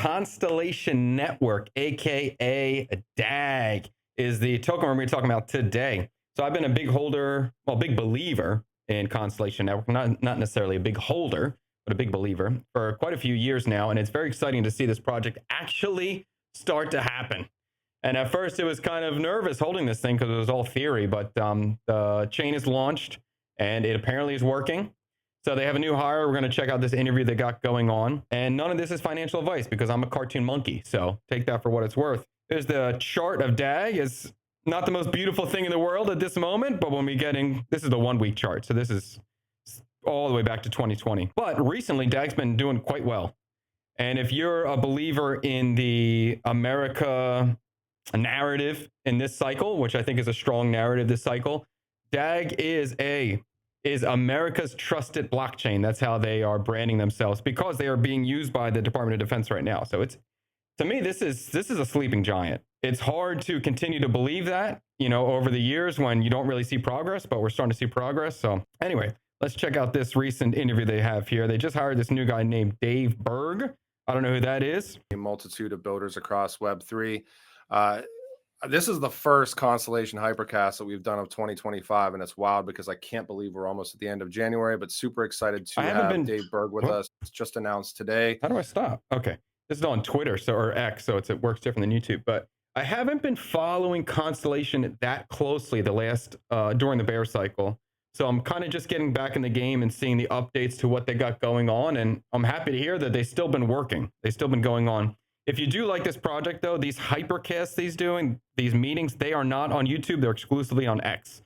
Constellation Network, aka DAG, is the token we're going to be talking about today. So I've been a big holder, well, big believer in Constellation Network, not necessarily a big holder, but a big believer for quite a few years now. And it's very exciting to see this project actually start to happen. And at first it was kind of nervous holding this thing because it was all theory, but the chain is launched and it apparently is working. So they have a new hire. We're going to check out this interview they got going on. And none of this is financial advice because I'm a cartoon monkey. So take that for what it's worth. There's the chart of DAG. Is not the most beautiful thing in the world at this moment, but when we get in, this is the 1 week chart. So this is all the way back to 2020. But recently DAG's been doing quite well. And if you're a believer in the America narrative in this cycle, which I think is a strong narrative this cycle, DAG is America's trusted blockchain. That's how they are branding themselves because they are being used by the Department of Defense right now. So it's, to me, this is a sleeping giant. It's hard to continue to believe that, over the years when you don't really see progress, but we're starting to see progress. So anyway, let's check out this recent interview they have here. They just hired this new guy named Berg. I don't know who that is. A multitude of builders across Web3. This is the first Constellation Hypercast that we've done of 2025, and it's wild because I can't believe we're almost at the end of January, but super excited to have Dave Berg with us. It's just announced today. How do I stop? Okay. This is on Twitter, or X, so it works different than YouTube, but I haven't been following Constellation that closely the last, during the bear cycle. So I'm kind of just getting back in the game and seeing the updates to what they got going on, and I'm happy to hear that they've still been working. They've still been going on. If you do like this project, though, these hypercasts he's doing, these meetings, they are not on YouTube. They're exclusively on X.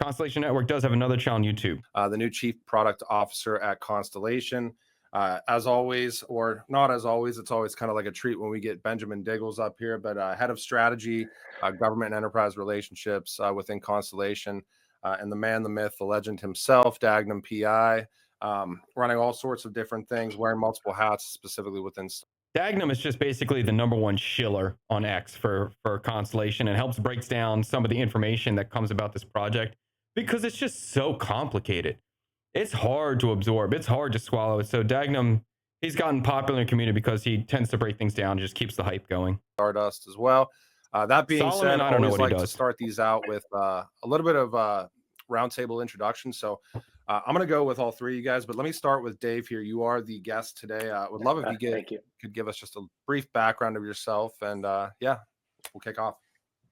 Constellation Network does have another channel on YouTube. The new chief product officer at Constellation. As always, or not as always, it's always kind of like a treat when we get Benjamin Diggles up here, but head of strategy, government and enterprise relationships within Constellation, and the man, the myth, the legend himself, Dagnum PI, running all sorts of different things, wearing multiple hats, specifically within Dagnum is just basically the #1 shiller on X for Constellation and helps breaks down some of the information that comes about this project because it's just so complicated. It's hard to absorb. It's hard to swallow. So Dagnum, he's gotten popular in the community because he tends to break things down and just keeps the hype going. Stardust as well. That being Solomon, said, I always like to start these out with a little bit of roundtable introduction. So I'm going to go with all three of you guys, but let me start with Dave here. You are the guest today. Would love if you could give us just a brief background of yourself, and yeah, we'll kick off.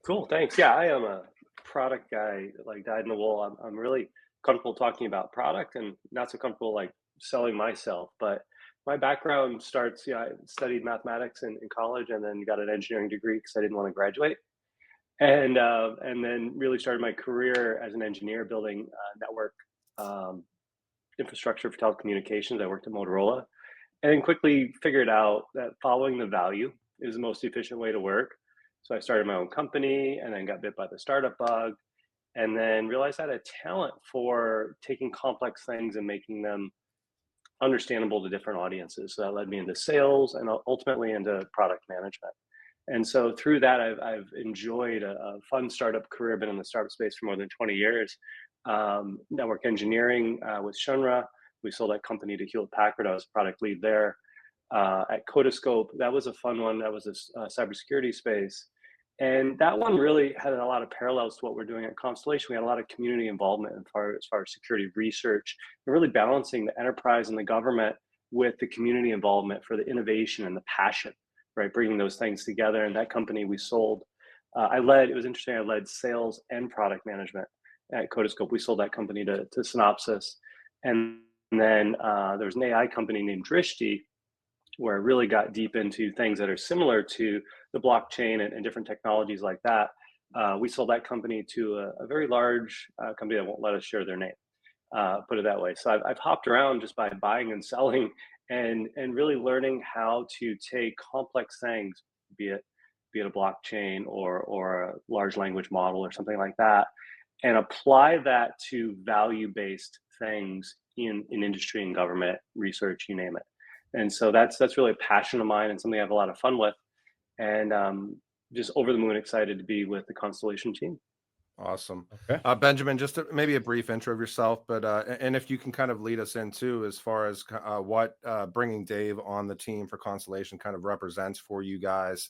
Cool, thanks. Yeah, I am a product guy, like dyed in the wool. I'm really comfortable talking about product and not so comfortable like selling myself. But my background starts, I studied mathematics in college and then got an engineering degree because I didn't want to graduate. And then really started my career as an engineer building network infrastructure for telecommunications. I worked at Motorola and then quickly figured out that following the value is the most efficient way to work. So I started my own company and then got bit by the startup bug and then realized I had a talent for taking complex things and making them understandable to different audiences. So that led me into sales and ultimately into product management. And so through that, I've enjoyed a fun startup career. Been in the startup space for more than 20 years. Network engineering with Shunra. We sold that company to Hewlett Packard. I was product lead there. At Codiscope, that was a fun one. That was a cybersecurity space. And that one really had a lot of parallels to what we're doing at Constellation. We had a lot of community involvement as far as security research and really balancing the enterprise and the government with the community involvement for the innovation and the passion, right? Bringing those things together. And that company we sold, it was interesting, I led sales and product management at Codiscope. We sold that company to Synopsys. And then there was an AI company named Drishti, where I really got deep into things that are similar to the blockchain and different technologies like that. We sold that company to a very large company that won't let us share their name, put it that way. So I've hopped around just by buying and selling and really learning how to take complex things, be it a blockchain or a large language model or something like that, and apply that to value-based things in industry and government research, you name it. And so that's really a passion of mine and something I have a lot of fun with. And just over the moon excited to be with the Constellation team. Awesome. Okay. Benjamin, just maybe a brief intro of yourself, but and if you can kind of lead us into as far as what bringing Dave on the team for Constellation kind of represents for you guys,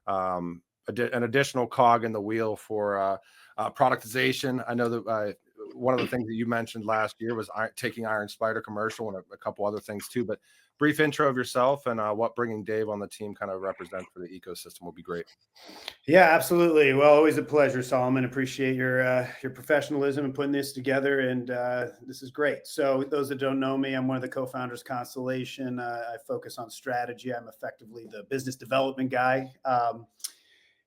an additional cog in the wheel for productization. I know that one of the things that you mentioned last year was taking Iron Spider commercial and a couple other things too. But brief intro of yourself and what bringing Dave on the team kind of represents for the ecosystem will be great. Yeah, absolutely. Well, always a pleasure, Solomon. Appreciate your professionalism in putting this together, and this is great. So, those that don't know me, I'm one of the co-founders of Constellation. I focus on strategy. I'm effectively the business development guy,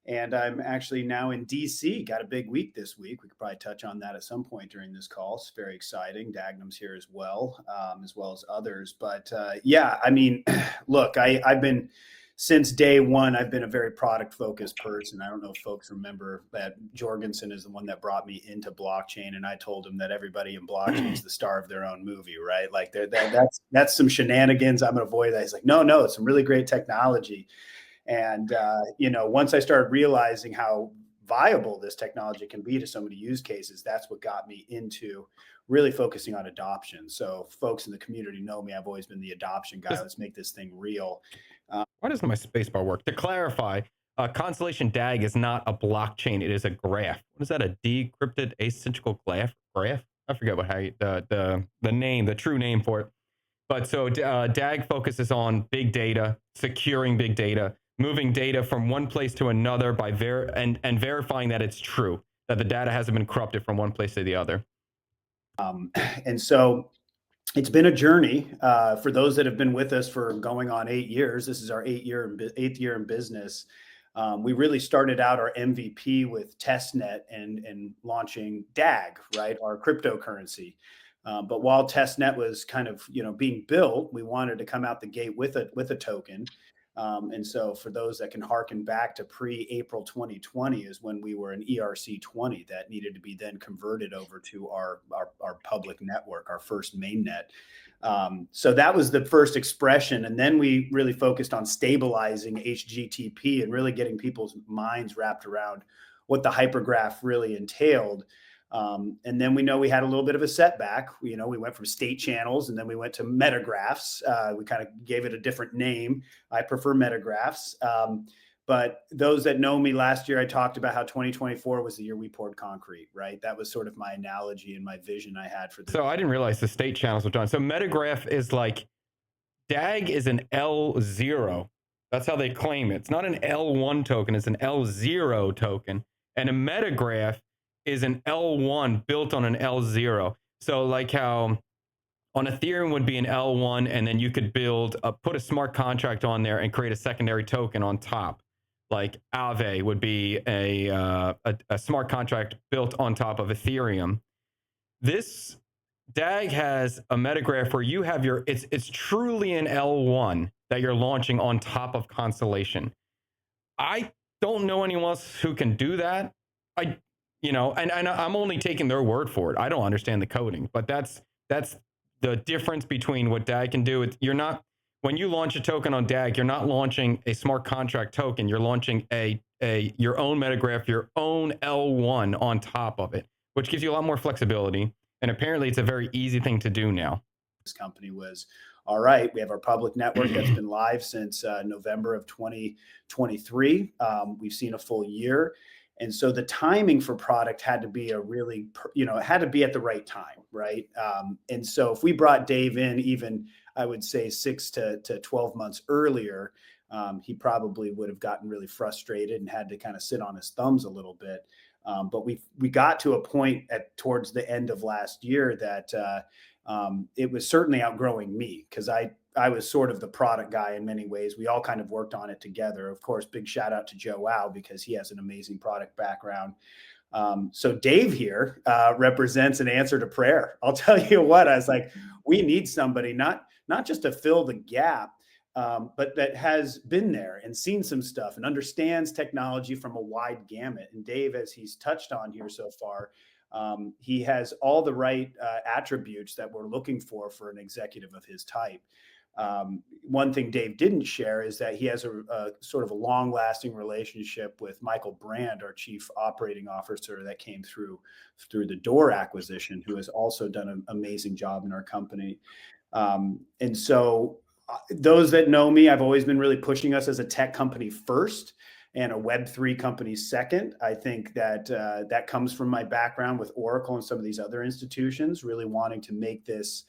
and I'm actually now in DC. Got a big week this week. We could probably touch on that at some point during this call. It's very exciting. Dagnum's here as well as others. But yeah, I mean, look, I've been. Since day one, I've been a very product-focused person. I don't know if folks remember that Jorgensen is the one that brought me into blockchain, and I told him that everybody in blockchain is the star of their own movie, right? Like that's some shenanigans. I'm going to avoid that. He's like, no, it's some really great technology. And once I started realizing how viable this technology can be to so many use cases, that's what got me into really focusing on adoption. So folks in the community know me. I've always been the adoption guy. Let's make this thing real. Why doesn't my spacebar work? To clarify, Constellation DAG is not a blockchain. It is a graph. What is that? A decrypted asymmetrical graph? I forget the name, the true name for it. But so DAG focuses on big data, securing big data, moving data from one place to another by and verifying that it's true, that the data hasn't been corrupted from one place to the other. And so it's been a journey for those that have been with us for going on 8 years. This is our eighth year in business. We really started out our MVP with testnet and launching DAG, right, our cryptocurrency. But while testnet was kind of being built, we wanted to come out the gate with a token. And so for those that can harken back to pre-April 2020 is when we were an ERC20 that needed to be then converted over to our public network, our first mainnet. So that was the first expression. And then we really focused on stabilizing HGTP and really getting people's minds wrapped around what the hypergraph really entailed. And then we know we had a little bit of a setback. We went from state channels and then we went to metagraphs. We kind of gave it a different name. I prefer metagraphs. But those that know me last year, I talked about how 2024 was the year we poured concrete, right? That was sort of my analogy and my vision I had for this. So I didn't realize the state channels were done. So metagraph is like, DAG is an L0. That's how they claim it. It's not an L1 token. It's an L0 token. And a metagraph is an L1 built on an L0. So like how on Ethereum would be an L1, and then you could put a smart contract on there and create a secondary token on top. Like Aave would be a smart contract built on top of Ethereum. This DAG has a metagraph where you have it's truly an L1 that you're launching on top of Constellation. I don't know anyone else who can do that. And I'm only taking their word for it. I don't understand the coding, but that's the difference between what DAG can do. When you launch a token on DAG, you're not launching a smart contract token. You're launching your own metagraph, your own L1 on top of it, which gives you a lot more flexibility. And apparently it's a very easy thing to do now. This company was, all right, we have our public network that's been live since November of 2023. We've seen a full year. And so the timing for product had to be it had to be at the right time, right? And so if we brought Dave in, even I would say 6 to 12 months earlier, he probably would have gotten really frustrated and had to kind of sit on his thumbs a little bit. But we got to a point towards the end of last year that it was certainly outgrowing me because I was sort of the product guy in many ways. We all kind of worked on it together. Of course, big shout out to Joe Wow because he has an amazing product background. So Dave here represents an answer to prayer. I'll tell you what, I was like, we need somebody not just to fill the gap, but that has been there and seen some stuff and understands technology from a wide gamut. And Dave, as he's touched on here so far, he has all the right attributes that we're looking for an executive of his type. One thing Dave didn't share is that he has a sort of a long-lasting relationship with Michael Brand, our chief operating officer that came through the Door acquisition, who has also done an amazing job in our company. And so those that know me, I've always been really pushing us as a tech company first and a Web3 company second. I think that that comes from my background with Oracle and some of these other institutions, really wanting to make this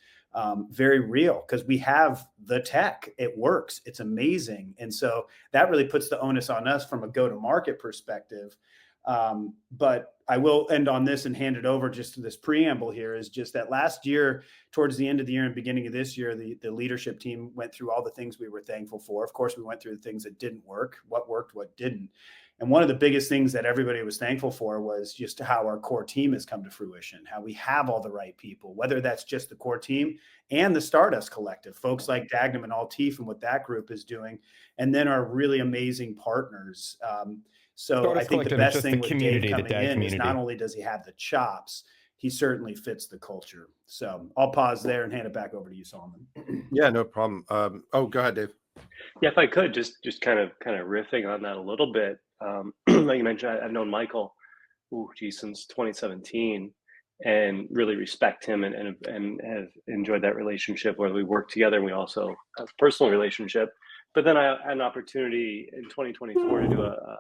very real, because we have the tech. It works. It's amazing. And so that really puts the onus on us from a go-to-market perspective. But I will end on this and hand it over just to this preamble here, is just that last year, towards the end of the year and beginning of this year, the leadership team went through all the things we were thankful for. Of course, we went through the things that didn't work, what worked, what didn't. And one of the biggest things that everybody was thankful for was just how our core team has come to fruition, how we have all the right people, whether that's just the core team and the Stardust Collective, folks like Dagnam and Altif and what that group is doing, and then our really amazing partners. So Stardust I think the Collective is best just thing the with Dave community, the coming DAG in community. is not only does he have the chops, he certainly fits the culture. So I'll pause there and hand it back over to you, Solomon. Yeah, no problem. Oh, go ahead, Dave. Yeah, if I could just kind of riffing on that a little bit. Like you mentioned, I've known Michael, since 2017, and really respect him and have enjoyed that relationship where we work together, and we also have a personal relationship. But then I had an opportunity in 2024 to do a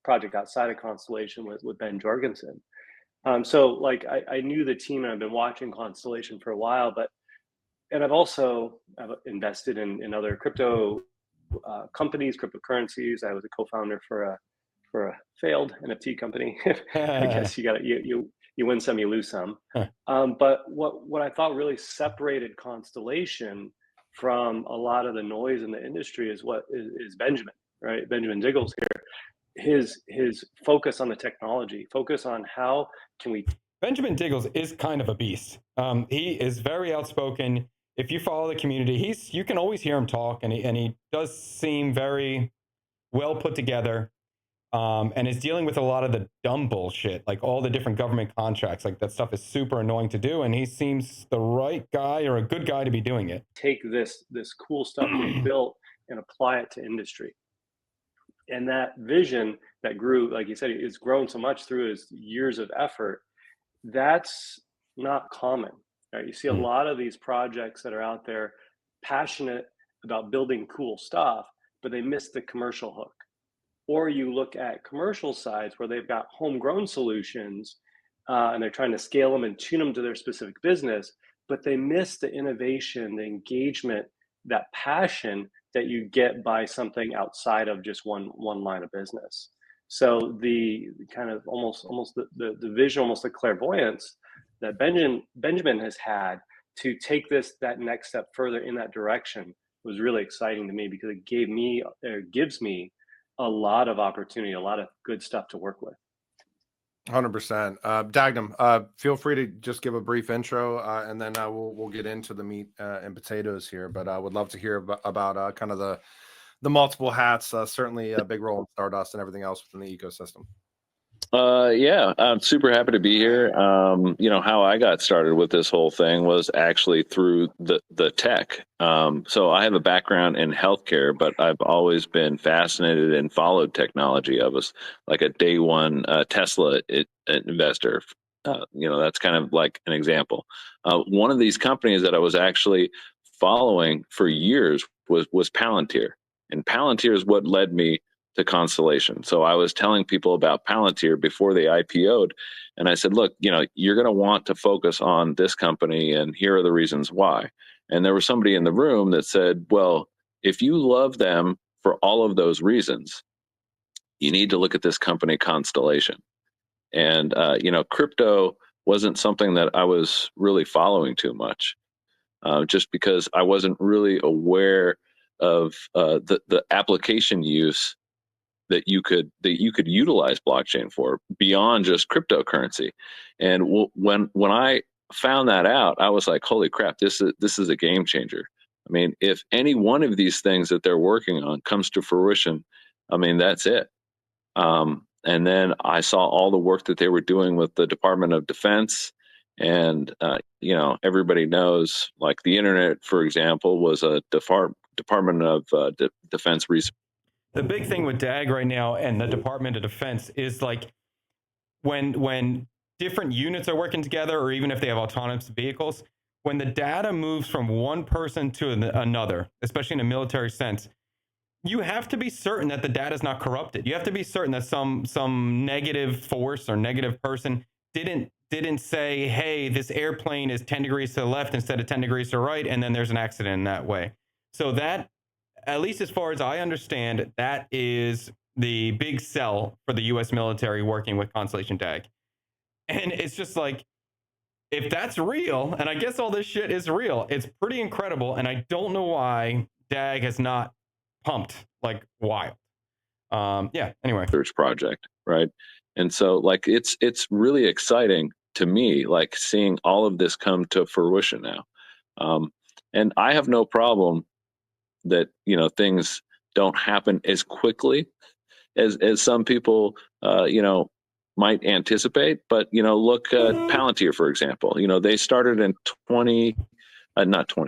project outside of Constellation with Ben Jorgensen. So like I knew the team, and I've been watching Constellation for a while, and I've invested in other crypto companies, cryptocurrencies. I was a co-founder for a failed NFT company. I guess you win some, you lose some. But what I thought really separated Constellation from a lot of the noise in the industry is Benjamin, right? Benjamin Diggles here. His focus on the technology, focus on how can we. Benjamin Diggles is kind of a beast. He is very outspoken. If you follow the community, you can always hear him talk, and he does seem very well put together, and is dealing with a lot of the dumb bullshit, like all the different government contracts. Like that stuff is super annoying to do, and he seems the right guy or a good guy to be doing it. Take this cool stuff we built and apply it to industry. And that vision that grew, like you said, it's grown so much through his years of effort. That's not common. Right? You see a lot of these projects that are out there passionate about building cool stuff, but they miss the commercial hook. Or you look at commercial sides where they've got homegrown solutions and they're trying to scale them and tune them to their specific business, but they miss the innovation, the engagement, that passion that you get by something outside of just one line of business. So the kind of almost the vision, almost the clairvoyance that Benjamin has had to take that next step further in that direction was really exciting to me, because it gives me a lot of opportunity, a lot of good stuff to work with. 100%. Dagnam, feel free to just give a brief intro, and then we'll get into the meat and potatoes here. But I would love to hear about kind of the multiple hats. Certainly a big role in Stardust and everything else within the ecosystem. Yeah, I'm super happy to be here. How I got started with this whole thing was actually through the tech. So I have a background in healthcare, but I've always been fascinated and followed technology. I was like a day one Tesla investor. That's kind of like an example. One of these companies that I was actually following for years was Palantir, and Palantir is what led me to Constellation. So I was telling people about Palantir before they IPO'd, and I said, look, you're going to want to focus on this company, and here are the reasons why. And there was somebody in the room that said, well, if you love them for all of those reasons, you need to look at this company, Constellation. And crypto wasn't something that I was really following too much, just because I wasn't really aware of the application use that you could utilize blockchain for beyond just cryptocurrency. And when I found that out, I was like, holy crap, this is a game changer. I mean, if any one of these things that they're working on comes to fruition, I mean, that's it. And then I saw all the work that they were doing with the Department of Defense And everybody knows, like the internet, for example, was a Department of Defense research. The big thing with DAG right now and the Department of Defense is like when different units are working together, or even if they have autonomous vehicles, when the data moves from one person to another, especially in a military sense, you have to be certain that the data is not corrupted. You have to be certain that some negative force or negative person didn't say, hey, this airplane is 10 degrees to the left instead of 10 degrees to the right, and then there's an accident in that way. So that, at least as far as I understand, that is the big sell for the US military working with Constellation DAG. And it's just like, if that's real, and I guess all this shit is real, it's pretty incredible. And I don't know why DAG has not pumped like wild. Anyway. Research project, right? And so like it's really exciting to me, like seeing all of this come to fruition now. And I have no problem that things don't happen as quickly as some people might anticipate. But look at Palantir, for example. They started in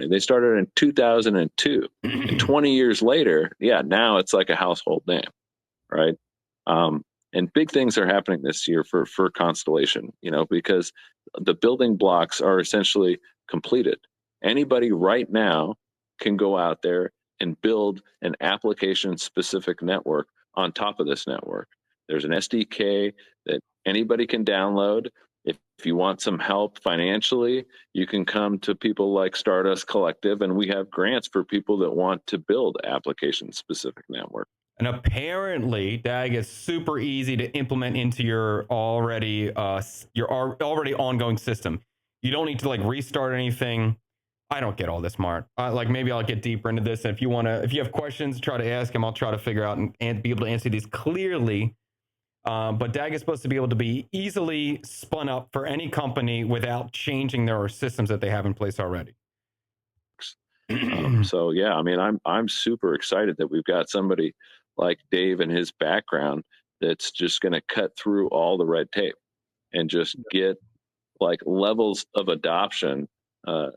they started in 2002, and 20 years later, now it's like a household name, right? And big things are happening this year for Constellation, because the building blocks are essentially completed. Anybody right now can go out there and build an application-specific network on top of this network. There's an SDK that anybody can download. If you want some help financially, you can come to people like Stardust Collective, and we have grants for people that want to build application-specific network. And apparently, DAG is super easy to implement into your already ongoing system. You don't need to like restart anything. I don't get all this, Mart. Like maybe I'll get deeper into this. And if you have questions, try to ask him. I'll try to figure out and be able to answer these clearly. But DAG is supposed to be able to be easily spun up for any company without changing their systems that they have in place already. So yeah, I mean, I'm super excited that we've got somebody like Dave and his background that's just going to cut through all the red tape and just get like levels of adoption on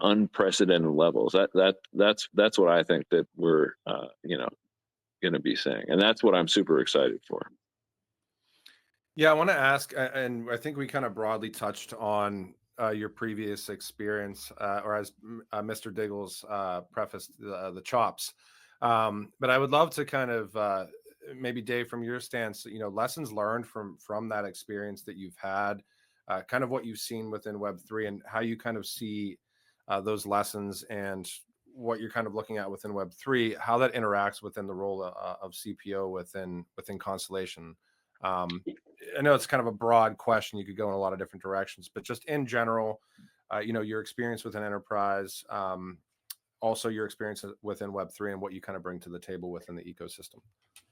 unprecedented levels. That's what I think that we're going to be saying, and that's what I'm super excited for. Yeah, I want to ask, and I think we kind of broadly touched on your previous experience, or as Mr. Diggles prefaced, the chops. But I would love to kind of maybe, Dave, from your stance, lessons learned from that experience that you've had, kind of what you've seen within Web3, and how you kind of see those lessons and what you're kind of looking at within Web3, how that interacts within the role of CPO within Constellation. I know it's kind of a broad question. You could go in a lot of different directions, but just in general, your experience within enterprise, also your experience within Web3, and what you kind of bring to the table within the ecosystem.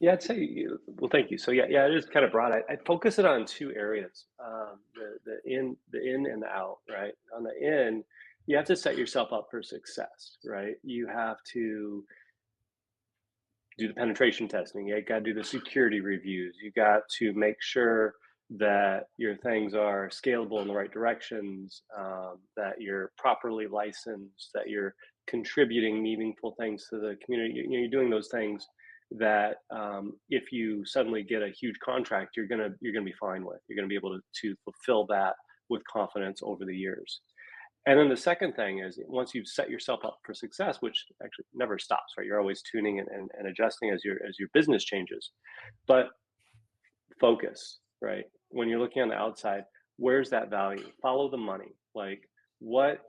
Yeah, I'd say, well, thank you. So yeah, it is kind of broad. I'd focus it on two areas, the in and the out, right? On the in, you have to set yourself up for success, right? You have to do the penetration testing. You got to do the security reviews. You got to make sure that your things are scalable in the right directions, that you're properly licensed, that you're contributing meaningful things to the community. You're doing those things that if you suddenly get a huge contract, you're gonna be fine with. You're gonna be able to fulfill that with confidence over the years. And then the second thing is, once you've set yourself up for success, which actually never stops, right? You're always tuning and adjusting as your business changes. But focus, right? When you're looking on the outside, where's that value? Follow the money. Like what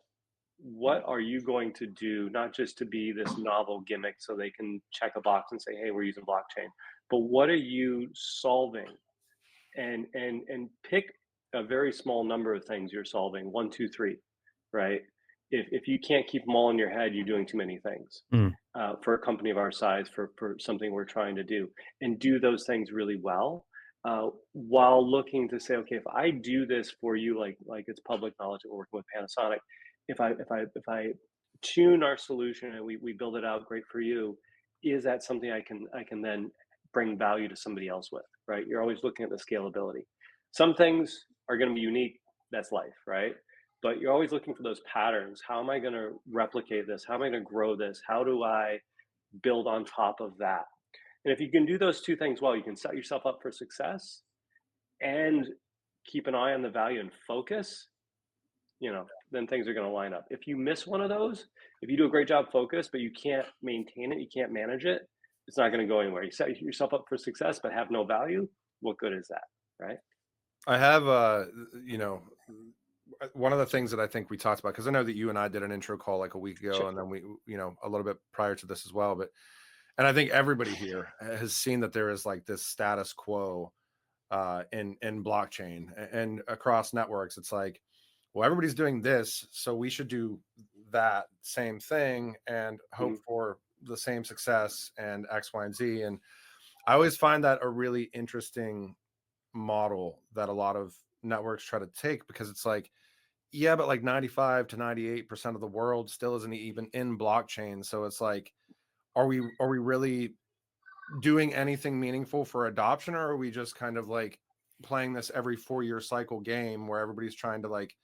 are you going to do, not just to be this novel gimmick so they can check a box and say, hey, we're using blockchain, but what are you solving? And pick a very small number of things you're solving, 1, 2, 3, right? If you can't keep them all in your head, you're doing too many things. For a company of our size, for something we're trying to do, and do those things really well, while looking to say, okay, if I do this for you, like it's public knowledge that we're working with Panasonic, if I tune our solution and we build it out great for you, is that something I can then bring value to somebody else with, right? You're always looking at the scalability. Some things are going to be unique. That's life, right? But you're always looking for those patterns. How am I going to replicate this? How am I going to grow this? How do I build on top of that? And if you can do those two things well, you can set yourself up for success and keep an eye on the value and focus, then things are going to line up. If you miss one of those, if you do a great job focused, but you can't maintain it, you can't manage it, it's not going to go anywhere. You set yourself up for success, but have no value. What good is that, right? I have, one of the things that I think we talked about, because I know that you and I did an intro call like a week ago, Sure. and then we, a little bit prior to this as well. And I think everybody here has seen that there is like this status quo in blockchain and across networks. It's like, well, everybody's doing this, so we should do that same thing and hope for the same success and X, Y, and Z. And I always find that a really interesting model that a lot of networks try to take, because it's like, yeah, but like 95 to 98% of the world still isn't even in blockchain. So it's like, are we really doing anything meaningful for adoption, or are we just kind of like playing this every 4-year cycle game where everybody's trying to like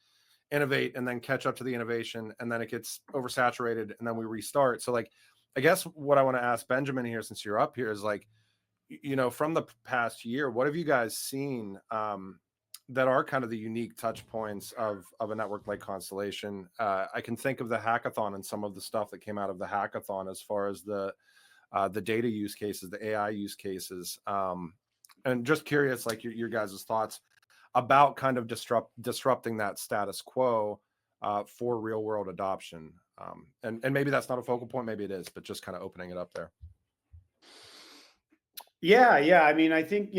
innovate and then catch up to the innovation, and then it gets oversaturated and then we restart? So like, I guess what I want to ask Benjamin here, since you're up here, is like, from the past year, what have you guys seen that are kind of the unique touch points of a network like Constellation? I can think of the hackathon and some of the stuff that came out of the hackathon as far as the data use cases, the AI use cases, and just curious, like your guys' thoughts about kind of disrupting that status quo for real world adoption. And maybe that's not a focal point, maybe it is, but just kind of opening it up there. Yeah. I mean, I think,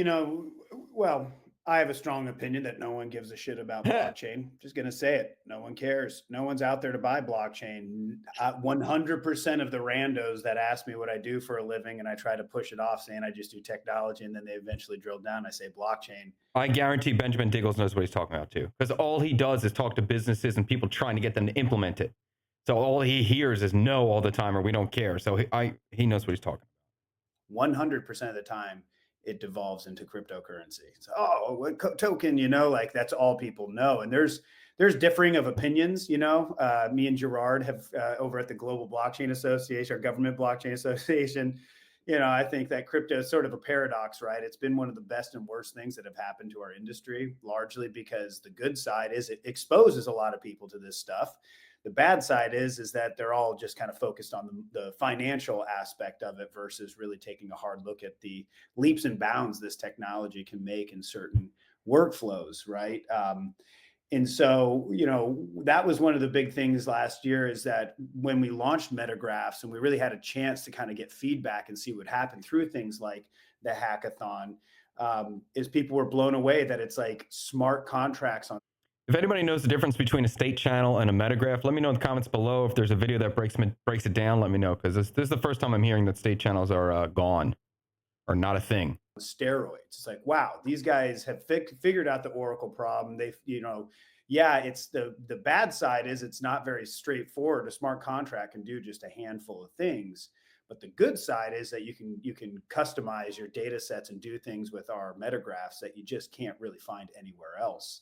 well, I have a strong opinion that no one gives a shit about blockchain. Just going to say it. No one cares. No one's out there to buy blockchain. 100% of the randos that ask me what I do for a living, and I try to push it off saying I just do technology, and then they eventually drill down. I say blockchain. I guarantee Benjamin Diggles knows what he's talking about too, because all he does is talk to businesses and people trying to get them to implement it. So all he hears is no all the time, or we don't care. So he knows what he's talking about. 100% of the time, it devolves into cryptocurrency. So, what token, like that's all people know. And there's differing of opinions, me and Gerard have over at the Global Blockchain Association, or Government Blockchain Association, I think that crypto is sort of a paradox, right? It's been one of the best and worst things that have happened to our industry, largely because the good side is it exposes a lot of people to this stuff. The bad side is that they're all just kind of focused on the financial aspect of it versus really taking a hard look at the leaps and bounds this technology can make in certain workflows, right? And so, that was one of the big things last year, is that when we launched Metagraphs and we really had a chance to kind of get feedback and see what happened through things like the hackathon, is people were blown away that it's like smart contracts on. If anybody knows the difference between a state channel and a metagraph, let me know in the comments below. If there's a video that breaks it down, let me know, because this is the first time I'm hearing that state channels are gone or not a thing. Steroids. It's like, wow, these guys have figured out the Oracle problem. They've, it's the bad side is it's not very straightforward. A smart contract can do just a handful of things. But the good side is that you can customize your data sets and do things with our metagraphs that you just can't really find anywhere else.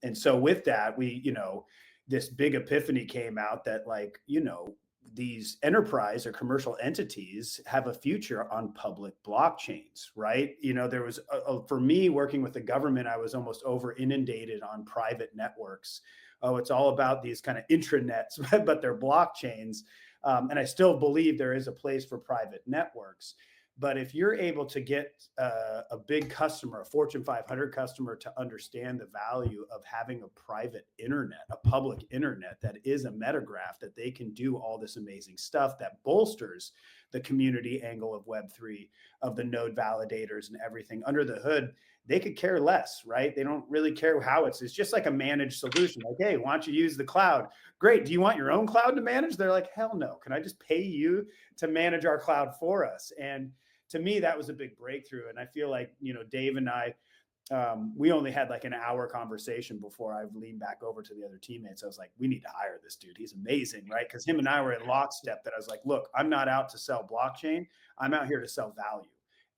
And so with that, this big epiphany came out that these enterprise or commercial entities have a future on public blockchains, right? There was, for me working with the government, I was almost over inundated on private networks. Oh, it's all about these kind of intranets, but they're blockchains. And I still believe there is a place for private networks. But if you're able to get a big customer, a Fortune 500 customer, to understand the value of having a private internet, a public internet that is a metagraph, that they can do all this amazing stuff that bolsters the community angle of Web3, of the node validators and everything under the hood, they could care less, right? They don't really care how it's just like a managed solution. Like, hey, why don't you use the cloud? Great. Do you want your own cloud to manage? They're like, hell no. Can I just pay you to manage our cloud for us? And to me, that was a big breakthrough. And I feel like, Dave and I, we only had like an hour conversation before I leaned back over to the other teammates. I was like, we need to hire this dude. He's amazing, right? Because him and I were in lockstep that I was like, look, I'm not out to sell blockchain. I'm out here to sell value.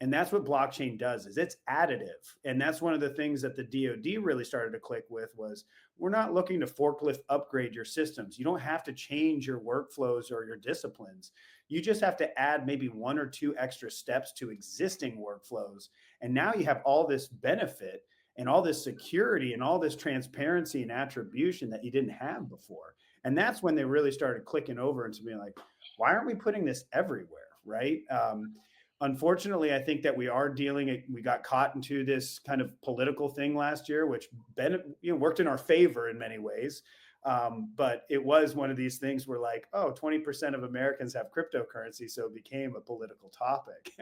And that's what blockchain does, is it's additive. And that's one of the things that the DoD really started to click with was, we're not looking to forklift upgrade your systems. You don't have to change your workflows or your disciplines. You just have to add maybe 1 or 2 extra steps to existing workflows. And now you have all this benefit and all this security and all this transparency and attribution that you didn't have before. And that's when they really started clicking over into being like, why aren't we putting this everywhere, right? Unfortunately, I think that we got caught into this kind of political thing last year, which worked in our favor in many ways. But it was one of these things where like, 20% of Americans have cryptocurrency. So it became a political topic,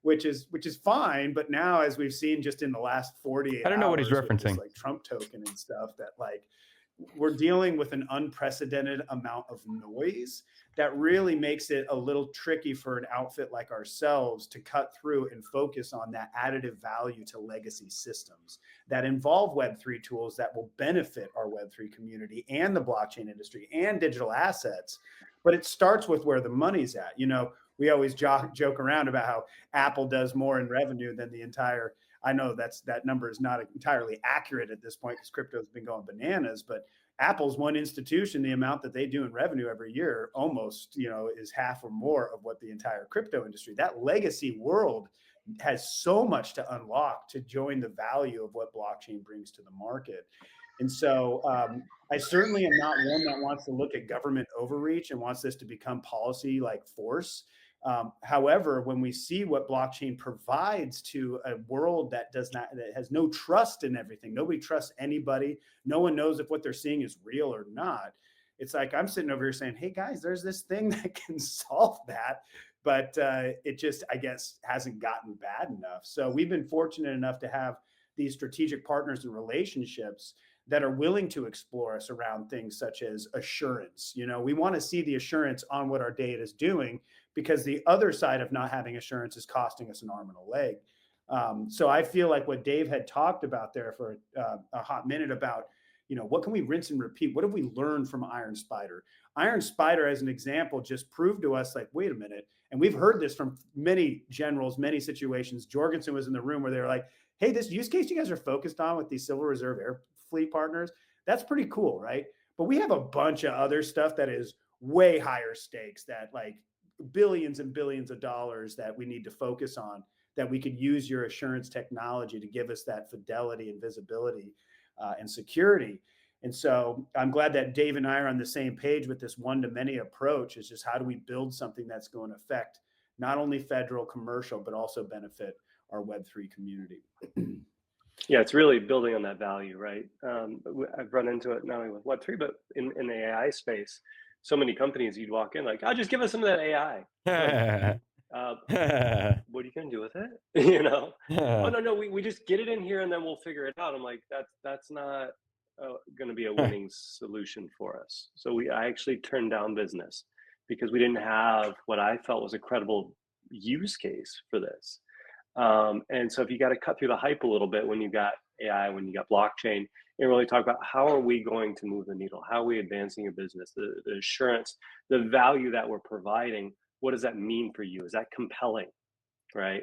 which is fine. But now, as we've seen just in the last 48 hours, I don't know what he's referencing. this, like Trump token and stuff, that like, we're dealing with an unprecedented amount of noise that really makes it a little tricky for an outfit like ourselves to cut through and focus on that additive value to legacy systems that involve Web3 tools that will benefit our Web3 community and the blockchain industry and digital assets. But it starts with where the money's at. We always joke around about how Apple does more in revenue than the entire. I know that number is not entirely accurate at this point because crypto has been going bananas, but Apple's one institution, the amount that they do in revenue every year almost, is half or more of what the entire crypto industry. That legacy world has so much to unlock to join the value of what blockchain brings to the market. And so I certainly am not one that wants to look at government overreach and wants this to become policy like force. However, when we see what blockchain provides to a world that has no trust in everything, nobody trusts anybody, no one knows if what they're seeing is real or not. It's like I'm sitting over here saying, hey guys, there's this thing that can solve that, but it just, I guess, hasn't gotten bad enough. So we've been fortunate enough to have these strategic partners and relationships that are willing to explore us around things such as assurance. We want to see the assurance on what our data is doing, because the other side of not having assurance is costing us an arm and a leg. So I feel like what Dave had talked about there for a hot minute about, what can we rinse and repeat? What have we learned from Iron Spider? Iron Spider, as an example, just proved to us like, wait a minute. And we've heard this from many generals, many situations. Jorgensen was in the room where they were like, hey, this use case you guys are focused on with these Civil Reserve Air Fleet partners, that's pretty cool, right? But we have a bunch of other stuff that is way higher stakes, that like billions and billions of dollars that we need to focus on, that we could use your assurance technology to give us that fidelity and visibility and security. And so I'm glad that Dave and I are on the same page with this one-to-many approach. Is just how do we build something that's going to affect not only federal, commercial, but also benefit our Web3 community. Yeah, it's really building on that value, right? I've run into it not only with Web3, but in the AI space. So many companies, you'd walk in like, just give us some of that AI. What are you going to do with it? Oh, no, we just get it in here and then we'll figure it out. I'm like, that's not going to be a winning solution for us. So I actually turned down business because we didn't have what I felt was a credible use case for this. And so if you got to cut through the hype a little bit when you got AI, when you got blockchain, and really talk about how are we going to move the needle? How are we advancing your business? The assurance, the value that we're providing, what does that mean for you? Is that compelling, right?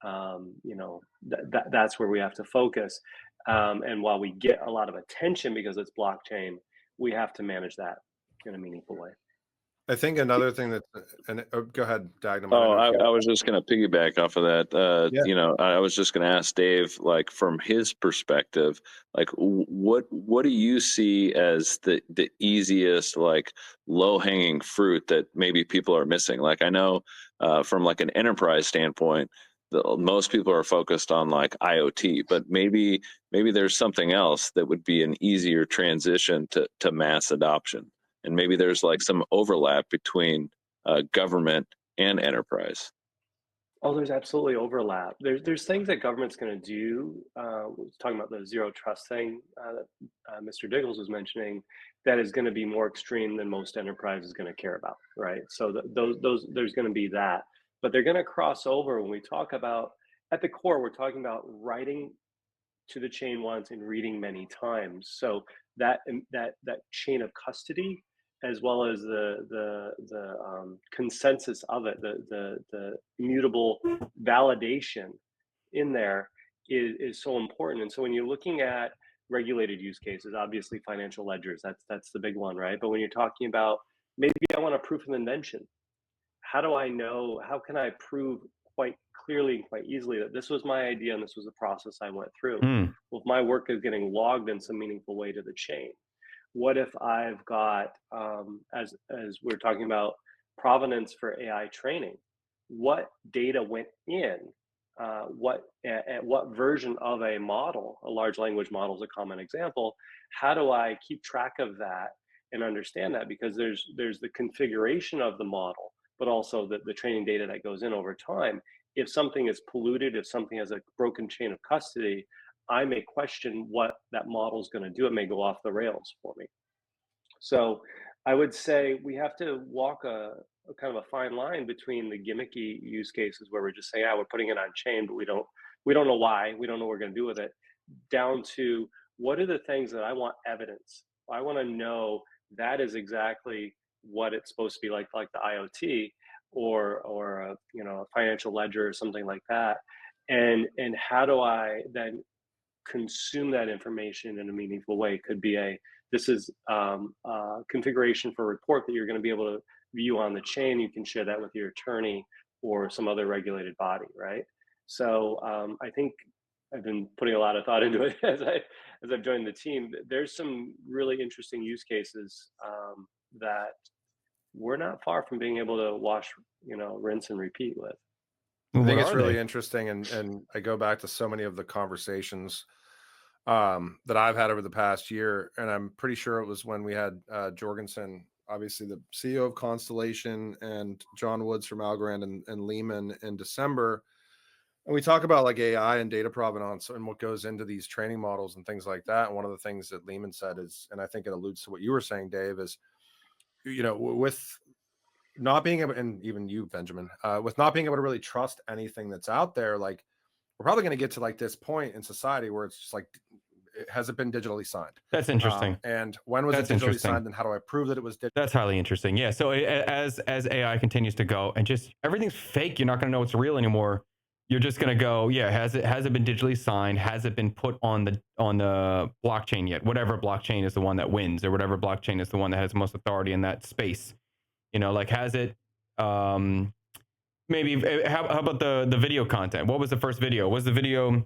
That's where we have to focus. And while we get a lot of attention because it's blockchain, we have to manage that in a meaningful way. I think another thing go ahead, DAG. I was just going to piggyback off of that. Yeah. I was just going to ask Dave, like from his perspective, like what do you see as the easiest, like low hanging fruit that maybe people are missing? Like I know from like an enterprise standpoint, most people are focused on like IoT, but maybe there's something else that would be an easier transition to mass adoption. And maybe there's like some overlap between government and enterprise. Oh, there's absolutely overlap. There's things that government's going to do. Talking about the zero trust thing that Mr. Diggles was mentioning, that is going to be more extreme than most enterprise is going to care about, right? So those there's going to be that, but they're going to cross over when we talk about, at the core, we're talking about writing to the chain once and reading many times. So that chain of custody as well as the consensus of it, the immutable validation in there is so important. And so when you're looking at regulated use cases, obviously financial ledgers, that's the big one, right? But when you're talking about maybe I want a proof of invention, how do I know, how can I prove quite clearly and quite easily that this was my idea and this was the process I went through? Mm. Well, if my work is getting logged in some meaningful way to the chain, what if I've got, as we're talking about provenance for AI training, what data went in, at what version of a model, a large language model is a common example. How do I keep track of that and understand that? Because there's the configuration of the model, but also the training data that goes in over time. If something is polluted, if something has a broken chain of custody, I may question what that model is going to do. It may go off the rails for me. So I would say we have to walk a kind of a fine line between the gimmicky use cases where we're just saying, we're putting it on chain, but we don't know why, we don't know what we're going to do with it, down to what are the things that I want evidence. I want to know that is exactly what it's supposed to be like the IoT or a, a financial ledger or something like that. And how do I then consume that information in a meaningful way? Could be this is configuration for a report that you're going to be able to view on the chain. You can share that with your attorney or some other regulated body, right? So I think I've been putting a lot of thought into it as I've joined the team. There's some really interesting use cases that we're not far from being able to wash, rinse and repeat with. I think it's really interesting, and I go back to so many of the conversations that I've had over the past year, and I'm pretty sure it was when we had Jorgensen, obviously the CEO of Constellation, and John Woods from Algorand and Lehman in December, and we talk about like AI and data provenance and what goes into these training models and things like that. And one of the things that Lehman said is, and I think it alludes to what you were saying, Dave, is with not being able, and even you, Benjamin, with not being able to really trust anything that's out there, like we're probably going to get to like this point in society where it's just like, has it been digitally signed? That's interesting. And when was it digitally signed, and how do I prove that it was digital? That's highly interesting. Yeah. So as AI continues to go and just everything's fake, you're not going to know it's real anymore. You're just going to go, yeah, has it been digitally signed? Has it been put on the blockchain yet? Whatever blockchain is the one that wins, or whatever blockchain is the one that has the most authority in that space. Like has it maybe how about the video content? What was the first video? Was the video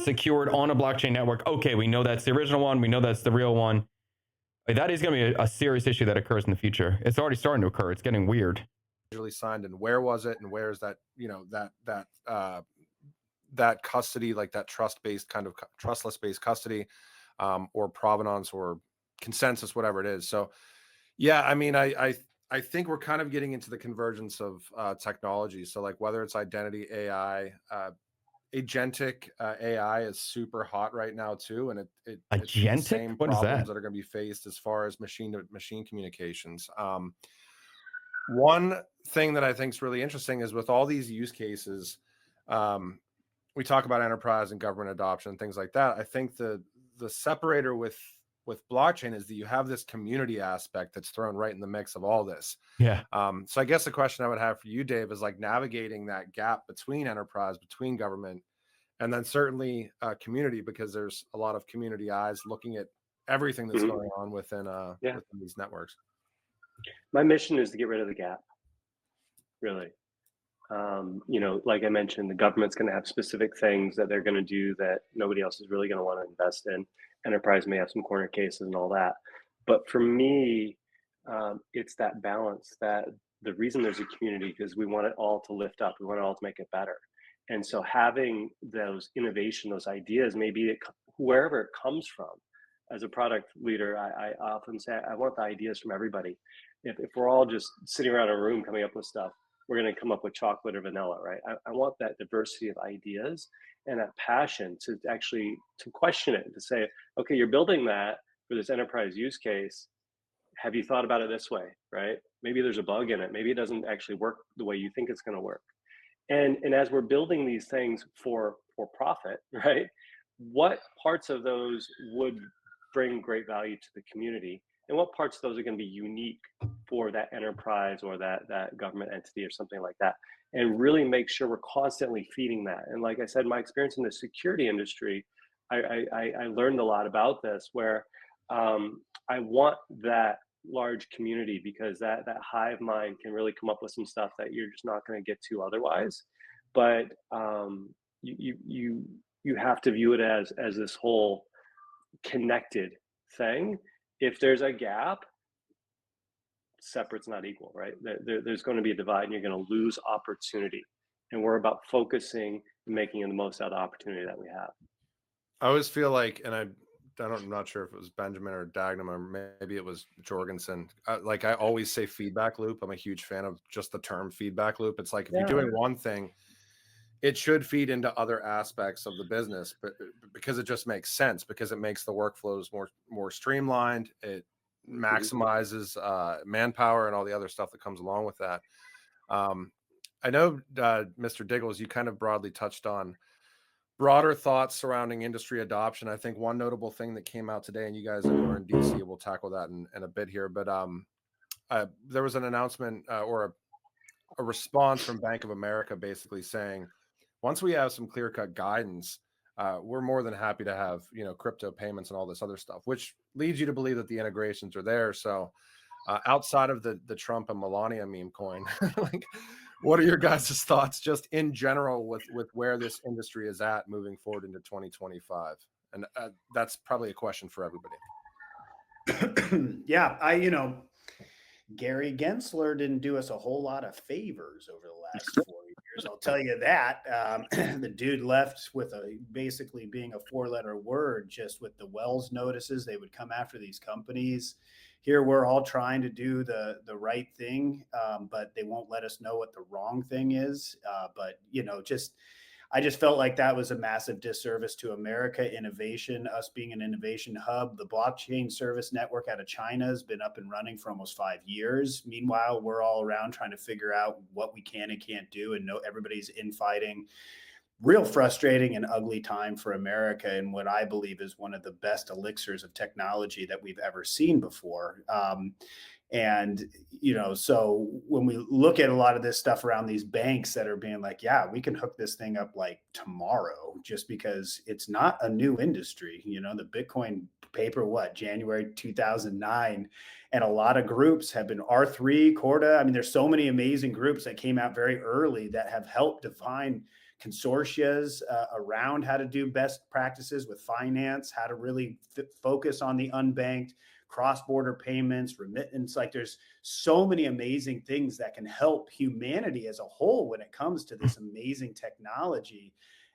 secured on a blockchain network? Okay, we know that's the original one. We know that's the real one. That is going to be a serious issue that occurs in the future. It's already starting to occur. It's getting weird. Digitally signed, and where was it, and where is that? That custody, like that trust-based kind of trustless-based custody, or provenance or consensus, whatever it is. So, yeah, I mean, I think we're kind of getting into the convergence of technology. So, like whether it's identity AI. Agentic AI is super hot right now too, and it's the same problems that are going to be faced as far as machine to machine communications. One thing that I think is really interesting is with all these use cases, we talk about enterprise and government adoption and things like that. I think the separator with blockchain is that you have this community aspect that's thrown right in the mix of all this. Yeah. So I guess the question I would have for you, Dave, is like navigating that gap between enterprise, between government, and then certainly community, because there's a lot of community eyes looking at everything that's going on within these networks. My mission is to get rid of the gap, really. Like I mentioned, the government's going to have specific things that they're going to do that nobody else is really going to want to invest in. Enterprise may have some corner cases and all that. But for me, it's that balance, that the reason there's a community, because we want it all to lift up. We want it all to make it better. And so having those innovation, those ideas, maybe wherever it comes from. As a product leader, I often say, I want the ideas from everybody. If we're all just sitting around a room coming up with stuff, we're going to come up with chocolate or vanilla, right? I want that diversity of ideas and that passion to actually to question it and to say, okay, you're building that for this enterprise use case. Have you thought about it this way, right? Maybe there's a bug in it. Maybe it doesn't actually work the way you think it's going to work. And as we're building these things for profit, right? What parts of those would bring great value to the community? and what parts of those are going to be unique for that enterprise or that government entity or something like that, and really make sure we're constantly feeding that. And like I said, my experience in the security industry, I learned a lot about this, where I want that large community, because that hive mind can really come up with some stuff that you're just not going to get to otherwise. But you have to view it as this whole connected thing. If there's a gap, separate's not equal, right? There's going to be a divide, and you're going to lose opportunity. And we're about focusing and making the most out of the opportunity that we have. I always feel like, and I'm not sure if it was Benjamin or Dagnam, or maybe it was Jorgensen. Like I always say feedback loop. I'm a huge fan of just the term feedback loop. It's like if you're doing one thing, it should feed into other aspects of the business, but because it just makes sense, because it makes the workflows more streamlined. It maximizes manpower and all the other stuff that comes along with that. I know, Mr. Diggles, you kind of broadly touched on broader thoughts surrounding industry adoption. I think one notable thing that came out today, and you guys are in DC, we'll tackle that in a bit here, but there was an announcement or a response from Bank of America basically saying, once we have some clear-cut guidance, we're more than happy to have, crypto payments and all this other stuff, which leads you to believe that the integrations are there. So outside of the Trump and Melania meme coin, like, what are your guys' thoughts just in general with where this industry is at moving forward into 2025? And that's probably a question for everybody. Yeah, Gary Gensler didn't do us a whole lot of favors over the last 4 years. I'll tell you that. The dude left with basically being a 4-letter word, just with the Wells notices. They would come after these companies. Here we're all trying to do the right thing, but they won't let us know what the wrong thing is. I just felt like that was a massive disservice to America, innovation, us being an innovation hub. The blockchain service network out of China has been up and running for almost 5 years. Meanwhile, we're all around trying to figure out what we can and can't do, and everybody's infighting. Real frustrating and ugly time for America, and what I believe is one of the best elixirs of technology that we've ever seen before. So when we look at a lot of this stuff around these banks that are being like, yeah, we can hook this thing up like tomorrow, just because it's not a new industry. The Bitcoin paper, January 2009, and a lot of groups have been R3, Corda. I mean, there's so many amazing groups that came out very early that have helped define consortias around how to do best practices with finance, how to really focus on the unbanked, cross-border payments, remittance. Like, there's so many amazing things that can help humanity as a whole when it comes to this amazing technology.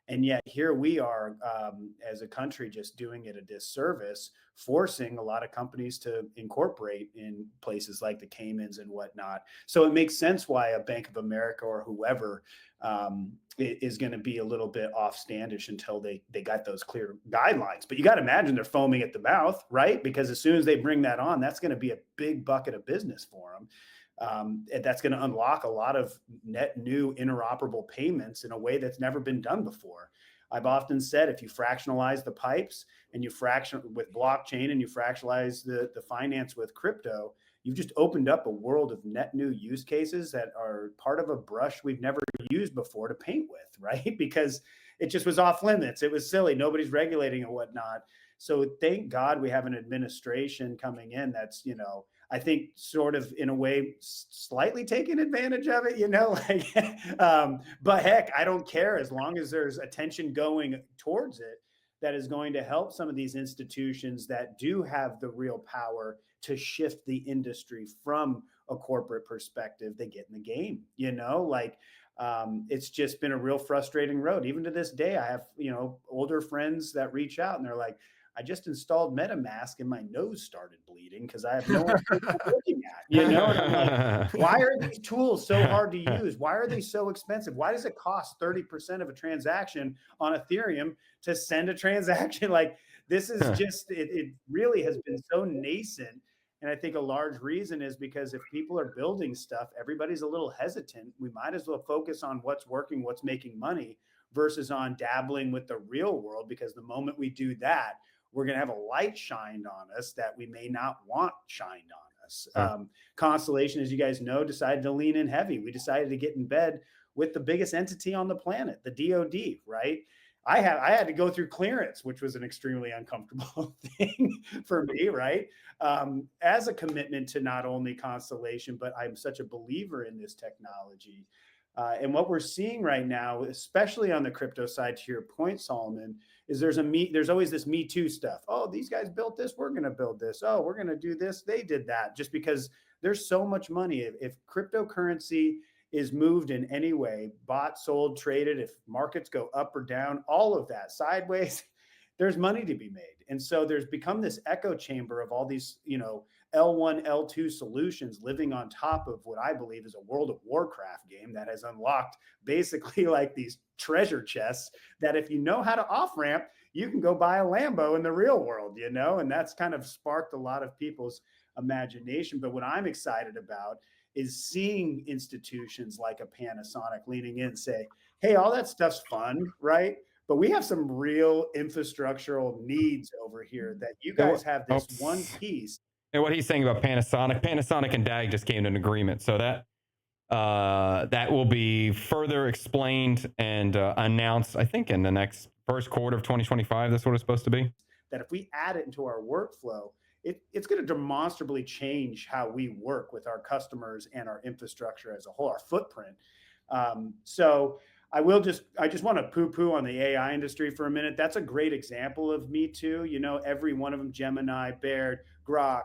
And yet here we are as a country just doing it a disservice, forcing a lot of companies to incorporate in places like the Caymans and whatnot. So it makes sense why a Bank of America or whoever is going to be a little bit offstandish until they got those clear guidelines. But you got to imagine they're foaming at the mouth, right? Because as soon as they bring that on, that's going to be a big bucket of business for them. And that's going to unlock a lot of net new interoperable payments in a way that's never been done before. I've often said, if you fractionalize the pipes and you fraction with blockchain and you fractionalize the finance with crypto, you've just opened up a world of net new use cases that are part of a brush we've never used before to paint with, right? Because it just was off limits. It was silly. Nobody's regulating and whatnot. So thank God we have an administration coming in that's, I think sort of in a way slightly taking advantage of it, but heck, I don't care, as long as there's attention going towards it that is going to help some of these institutions that do have the real power to shift the industry from a corporate perspective. They get in the game, it's just been a real frustrating road. Even to this day, I have, older friends that reach out and they're like, I just installed MetaMask and my nose started bleeding because I have no idea what I'm looking at. And I'm like, why are these tools so hard to use? Why are they so expensive? Why does it cost 30% of a transaction on Ethereum to send a transaction? Like, this is just, it really has been so nascent. And I think a large reason is because if people are building stuff, everybody's a little hesitant. We might as well focus on what's working, what's making money, versus on dabbling with the real world, because the moment we do that, we're going to have a light shined on us that we may not want shined on us. Sure. Constellation, as you guys know, decided to lean in heavy. We decided to get in bed with the biggest entity on the planet, the DoD, right? I had to go through clearance, which was an extremely uncomfortable thing for me, right? As a commitment to not only Constellation, but I'm such a believer in this technology. And what we're seeing right now, especially on the crypto side, to your point, Solomon, is there's always this Me Too stuff. Oh, these guys built this, we're going to build this. Oh, we're going to do this, they did that. Just because there's so much money. If cryptocurrency is moved in any way, bought, sold, traded, if markets go up or down, all of that sideways, there's money to be made. And so there's become this echo chamber of all these, L1, L2 solutions living on top of what I believe is a World of Warcraft game that has unlocked basically like these treasure chests that if you know how to off ramp, you can go buy a Lambo in the real world, and that's kind of sparked a lot of people's imagination. But what I'm excited about is seeing institutions like a Panasonic leaning in and say, hey, all that stuff's fun, right? But we have some real infrastructural needs over here that you guys have this one piece. And what he's saying about Panasonic and DAG just came to an agreement. So that will be further explained and announced, I think, in the next first quarter of 2025. That's what it's supposed to be. That if we add it into our workflow, it's going to demonstrably change how we work with our customers and our infrastructure as a whole, our footprint. So I just want to poo-poo on the AI industry for a minute. That's a great example of Me Too. Every one of them, Gemini, Berg, Grok,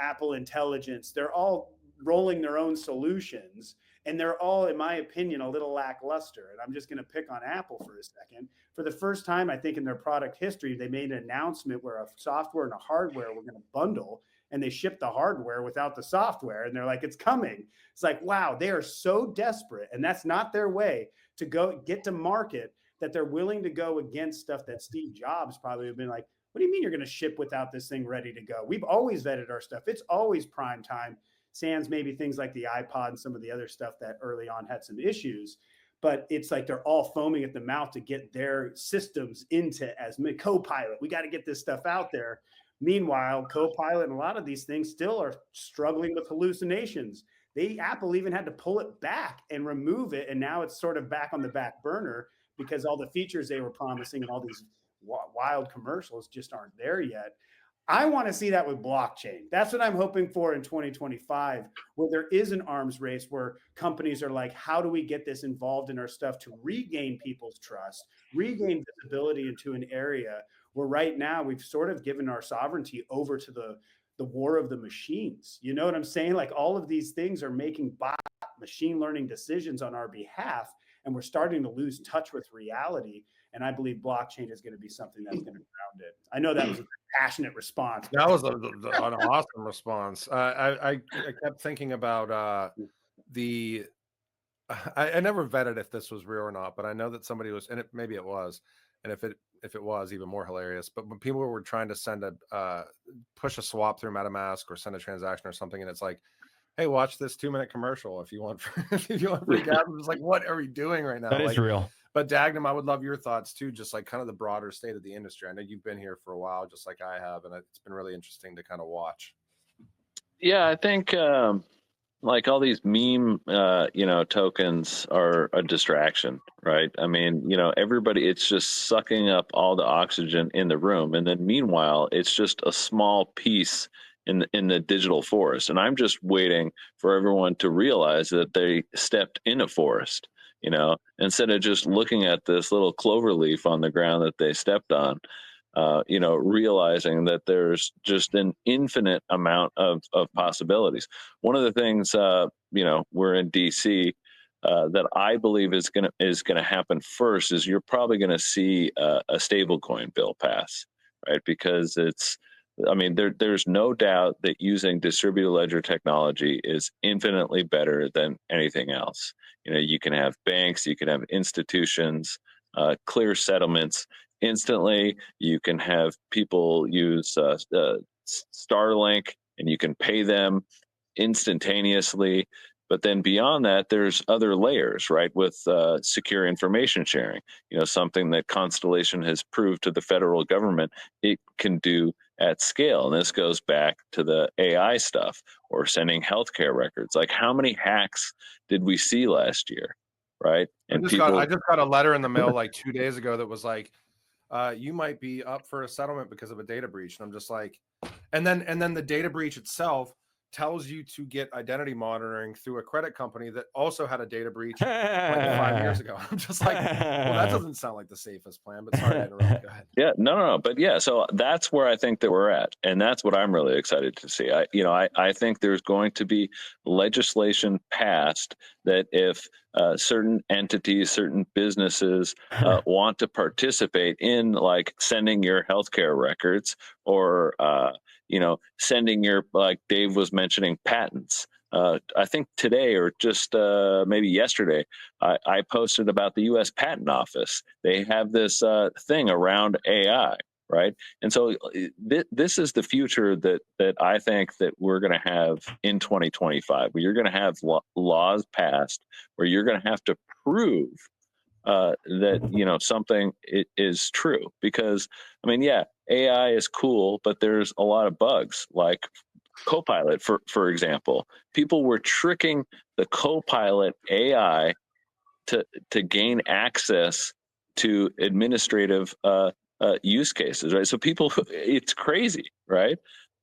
Apple Intelligence, they're all rolling their own solutions. And they're all, in my opinion, a little lackluster. And I'm just going to pick on Apple for a second. For the first time, I think in their product history, they made an announcement where a software and a hardware were going to bundle, and they shipped the hardware without the software. And they're like, it's coming. It's like, wow, they are so desperate. And that's not their way to go get to market, that they're willing to go against stuff that Steve Jobs probably would have been like, what do you mean you're going to ship without this thing ready to go? We've always vetted our stuff. It's always prime time. Sans maybe things like the iPod and some of the other stuff that early on had some issues, but it's like they're all foaming at the mouth to get their systems into as Copilot. We got to get this stuff out there. Meanwhile, Copilot and a lot of these things still are struggling with hallucinations. Apple even had to pull it back and remove it, and now it's sort of back on the back burner because all the features they were promising and all these wild commercials just aren't there yet. I want to see that with blockchain. That's what I'm hoping for in 2025, where there is an arms race where companies are like, how do we get this involved in our stuff to regain people's trust, regain visibility into an area where right now we've sort of given our sovereignty over to the war of the machines. You know what I'm saying? Like all of these things are making machine learning decisions on our behalf, and we're starting to lose touch with reality. And I believe blockchain is going to be something that's going to ground it. I know that was a passionate response. That was an awesome response. I kept thinking about I never vetted if this was real or not, but I know that somebody was, and maybe it was, and if it was, even more hilarious. But when people were trying to send push a swap through MetaMask or send a transaction or something, and it's like, hey, watch this 2-minute commercial if you want free gas. I'm just like, what are we doing right now? That is real. But Dagnam, I would love your thoughts too, just like kind of the broader state of the industry. I know you've been here for a while, just like I have, and it's been really interesting to kind of watch. Yeah, I think like all these meme, tokens are a distraction, right? I mean, everybody, it's just sucking up all the oxygen in the room, and then meanwhile, it's just a small piece in the digital forest. And I'm just waiting for everyone to realize that they stepped in a forest. Instead of just looking at this little clover leaf on the ground that they stepped on, realizing that there's just an infinite amount of possibilities. One of the things, we're in DC, that I believe is gonna happen first is you're probably gonna see a stablecoin bill pass, right? Because there's no doubt that using distributed ledger technology is infinitely better than anything else. You can have banks, you can have institutions, clear settlements instantly. You can have people use Starlink, and you can pay them instantaneously. But then beyond that, there's other layers, right? With secure information sharing, something that Constellation has proved to the federal government it can do at scale. And this goes back to the AI stuff or sending healthcare records. Like, how many hacks did we see last year, right? And I just got a letter in the mail like 2 days ago that was like, you might be up for a settlement because of a data breach. And I'm just like, and then the data breach itself tells you to get identity monitoring through a credit company that also had a data breach like 5 years ago. I'm just like, well, that doesn't sound like the safest plan, but sorry to interrupt. Go ahead. Yeah, no. But yeah, so that's where I think that we're at. And that's what I'm really excited to see. I think there's going to be legislation passed that if certain entities, certain businesses want to participate in like sending your healthcare records or, sending your, like Dave was mentioning, patents. I think today or just maybe yesterday, I posted about the U.S. Patent Office. They have this thing around AI, right? And so this is the future that I think that we're going to have in 2025, where you're going to have laws passed, where you're going to have to prove that something is true. Because I mean, yeah, AI is cool, but there's a lot of bugs, like Copilot, for example. People were tricking the Copilot AI to gain access to administrative use cases, right? So people, it's crazy, right?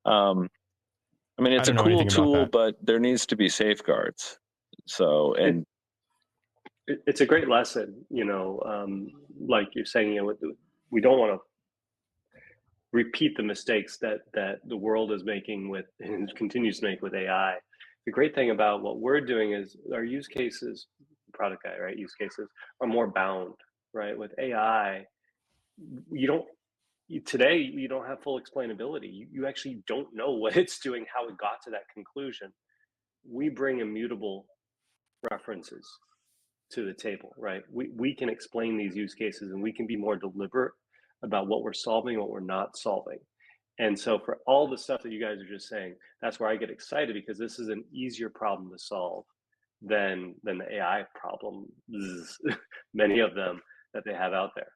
I mean, it's a cool tool, but there needs to be safeguards. So, and it's a great lesson, like you're saying, we don't want to repeat the mistakes that the world is making with and continues to make with AI. The great thing about what we're doing is our use cases, product guy, right? Use cases are more bound, right? With AI, today you don't have full explainability. You actually don't know what it's doing, how it got to that conclusion. We bring immutable references to the table, right? We can explain these use cases and we can be more deliberate about what we're solving, what we're not solving. And so for all the stuff that you guys are just saying, that's where I get excited, because this is an easier problem to solve than the AI problems, many of them that they have out there.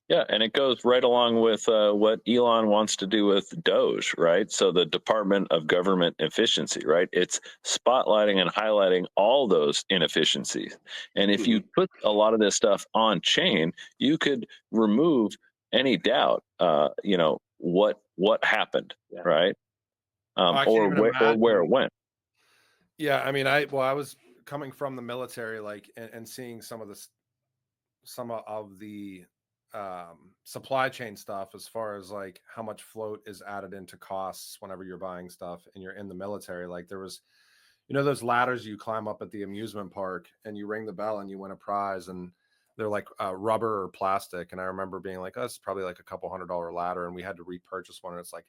Yeah, and it goes right along with what Elon wants to do with DOGE, right? So the Department of Government Efficiency, right? It's spotlighting and highlighting all those inefficiencies. And if you put a lot of this stuff on chain, you could remove any doubt, what happened, yeah. Right? Or where it went. Yeah, I mean, I was coming from the military, like, and seeing some of the supply chain stuff, as far as like how much float is added into costs whenever you're buying stuff and you're in the military. Like, there was, those ladders you climb up at the amusement park and you ring the bell and you win a prize, and they're like rubber or plastic. And I remember being like, oh, it's probably like a couple $100 ladder, and we had to repurchase one, and it's like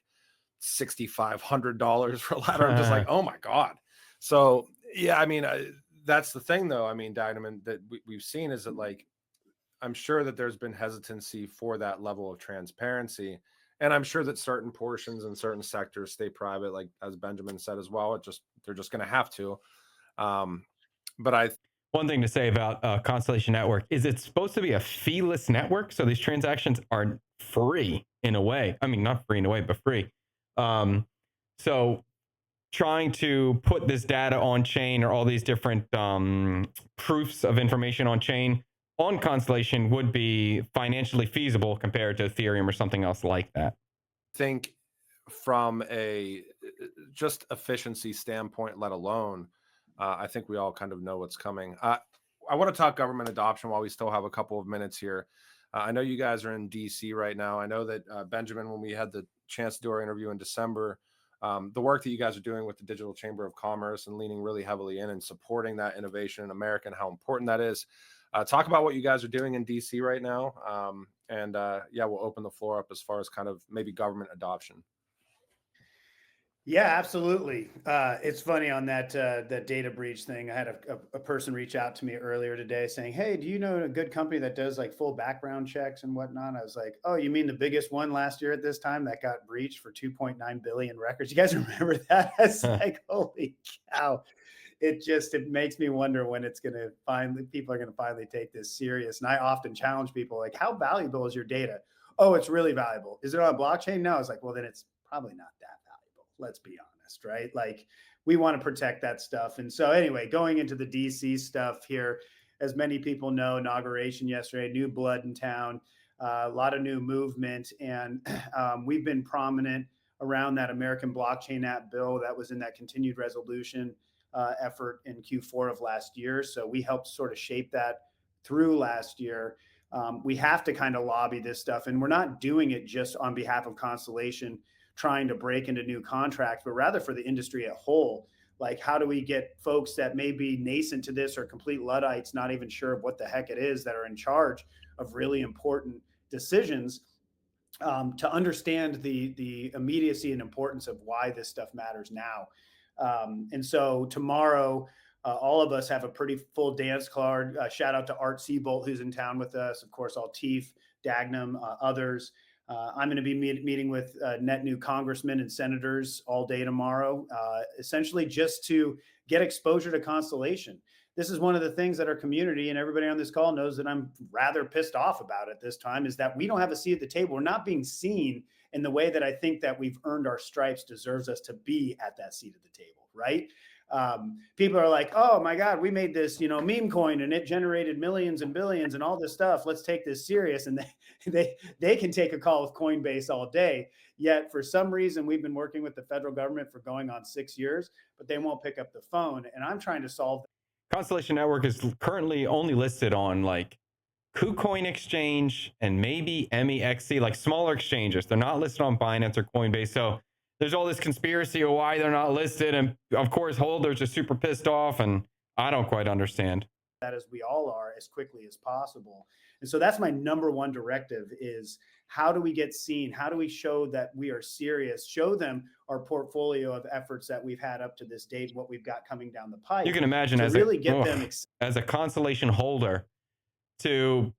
$6,500 for a ladder. I'm just like, oh my God. So yeah, I mean, that's the thing though. I mean, Dynamon, that we've seen is that, like, I'm sure that there's been hesitancy for that level of transparency. And I'm sure that certain portions and certain sectors stay private, like as Benjamin said as well. They're just going to have to. But one thing to say about Constellation Network is it's supposed to be a feeless network. So these transactions are free in a way. I mean, not free in a way, but free. So trying to put this data on chain, or all these different proofs of information on chain, on Constellation would be financially feasible compared to Ethereum or something else like that. Think from a just efficiency standpoint, let alone, I think we all kind of know what's coming. I want to talk government adoption while we still have a couple of minutes here. I know you guys are in DC right now. I know that Benjamin, when we had the chance to do our interview in December, the work that you guys are doing with the Digital Chamber of Commerce and leaning really heavily in and supporting that innovation in America and how important that is. Talk about what you guys are doing in DC right now. Yeah, we'll open the floor up as far as kind of maybe government adoption. Yeah, absolutely. It's funny on that data breach thing. I had a person reach out to me earlier today saying, hey, do you know a good company that does like full background checks and whatnot? I was like, oh, you mean the biggest one last year at this time that got breached for 2.9 billion records? You guys remember that? It's like, holy cow. it makes me wonder when people are going to finally take this serious. And I often challenge people like, how valuable is your data? Oh, it's really valuable. Is it on a blockchain? No. It's like, well, then it's probably not that valuable. Let's be honest, right? Like, we want to protect that stuff. And so anyway, going into the DC stuff here, as many people know, inauguration yesterday, new blood in town, a lot of new movement. And we've been prominent around that American Blockchain Act bill that was in that continued resolution effort in Q4 of last year. So we helped sort of shape that through last year. We have to kind of lobby this stuff, and we're not doing it just on behalf of Constellation trying to break into new contracts, but rather for the industry at whole. Like, how do we get folks that may be nascent to this or complete Luddites, not even sure of what the heck it is, that are in charge of really important decisions, to understand the immediacy and importance of why this stuff matters now. And so tomorrow, all of us have a pretty full dance card. Shout out to Art Seabolt, who's in town with us. Of course, Altif, Dagnam, others. I'm going to be meeting with net new congressmen and senators all day tomorrow, essentially just to get exposure to Constellation. This is one of the things that our community and everybody on this call knows that I'm rather pissed off about at this time, is that we don't have a seat at the table. We're not being seen in the way that I think that we've earned our stripes deserves us to be at that seat at the table, right? People are like, oh my God, we made this, meme coin and it generated millions and billions and all this stuff. Let's take this serious. And they can take a call with Coinbase all day. Yet for some reason, we've been working with the federal government for going on 6 years, but they won't pick up the phone. And I'm trying to solve. Constellation Network is currently only listed on like KuCoin Exchange and maybe MEXC, like smaller exchanges. They're not listed on Binance or Coinbase. So there's all this conspiracy of why they're not listed. And of course, holders are super pissed off. And I don't quite understand that, as we all are, as quickly as possible. And so that's my number one directive, is how do we get seen? How do we show that we are serious? Show them our portfolio of efforts that we've had up to this date, what we've got coming down the pipe. You can imagine as a Constellation holder to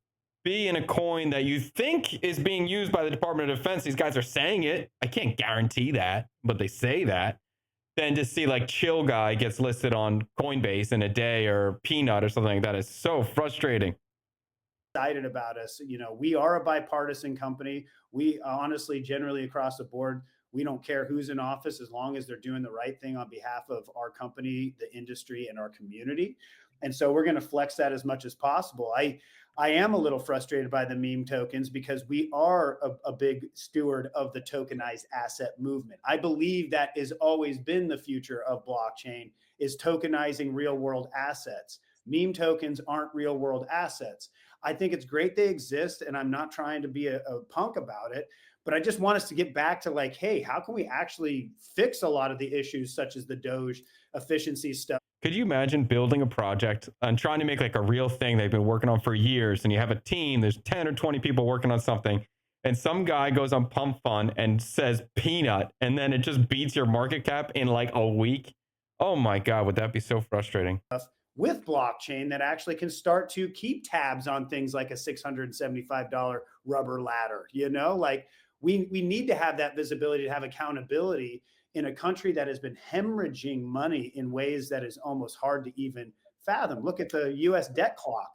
be in a coin that you think is being used by the Department of Defense. These guys are saying it. I can't guarantee that, but they say that. Then to see like Chill Guy gets listed on Coinbase in a day, or Peanut or something like that, is so frustrating. Excited about us. We are a bipartisan company. We honestly, generally across the board, we don't care who's in office as long as they're doing the right thing on behalf of our company, the industry, and our community. And so we're going to flex that as much as possible. I am a little frustrated by the meme tokens, because we are a big steward of the tokenized asset movement. I believe that has always been the future of blockchain, is tokenizing real world assets. Meme tokens aren't real world assets. I think it's great they exist, and I'm not trying to be a punk about it, but I just want us to get back to like, hey, how can we actually fix a lot of the issues, such as the Doge efficiency stuff? Could you imagine building a project and trying to make like a real thing they've been working on for years, and you have a team, there's 10 or 20 people working on something, and some guy goes on Pump Fund and says Peanut, and then it just beats your market cap in like a week? Oh my God, would that be so frustrating? With blockchain that actually can start to keep tabs on things like a $675 rubber ladder. Like we need to have that visibility, to have accountability in a country that has been hemorrhaging money in ways that is almost hard to even fathom. Look at the US debt clock.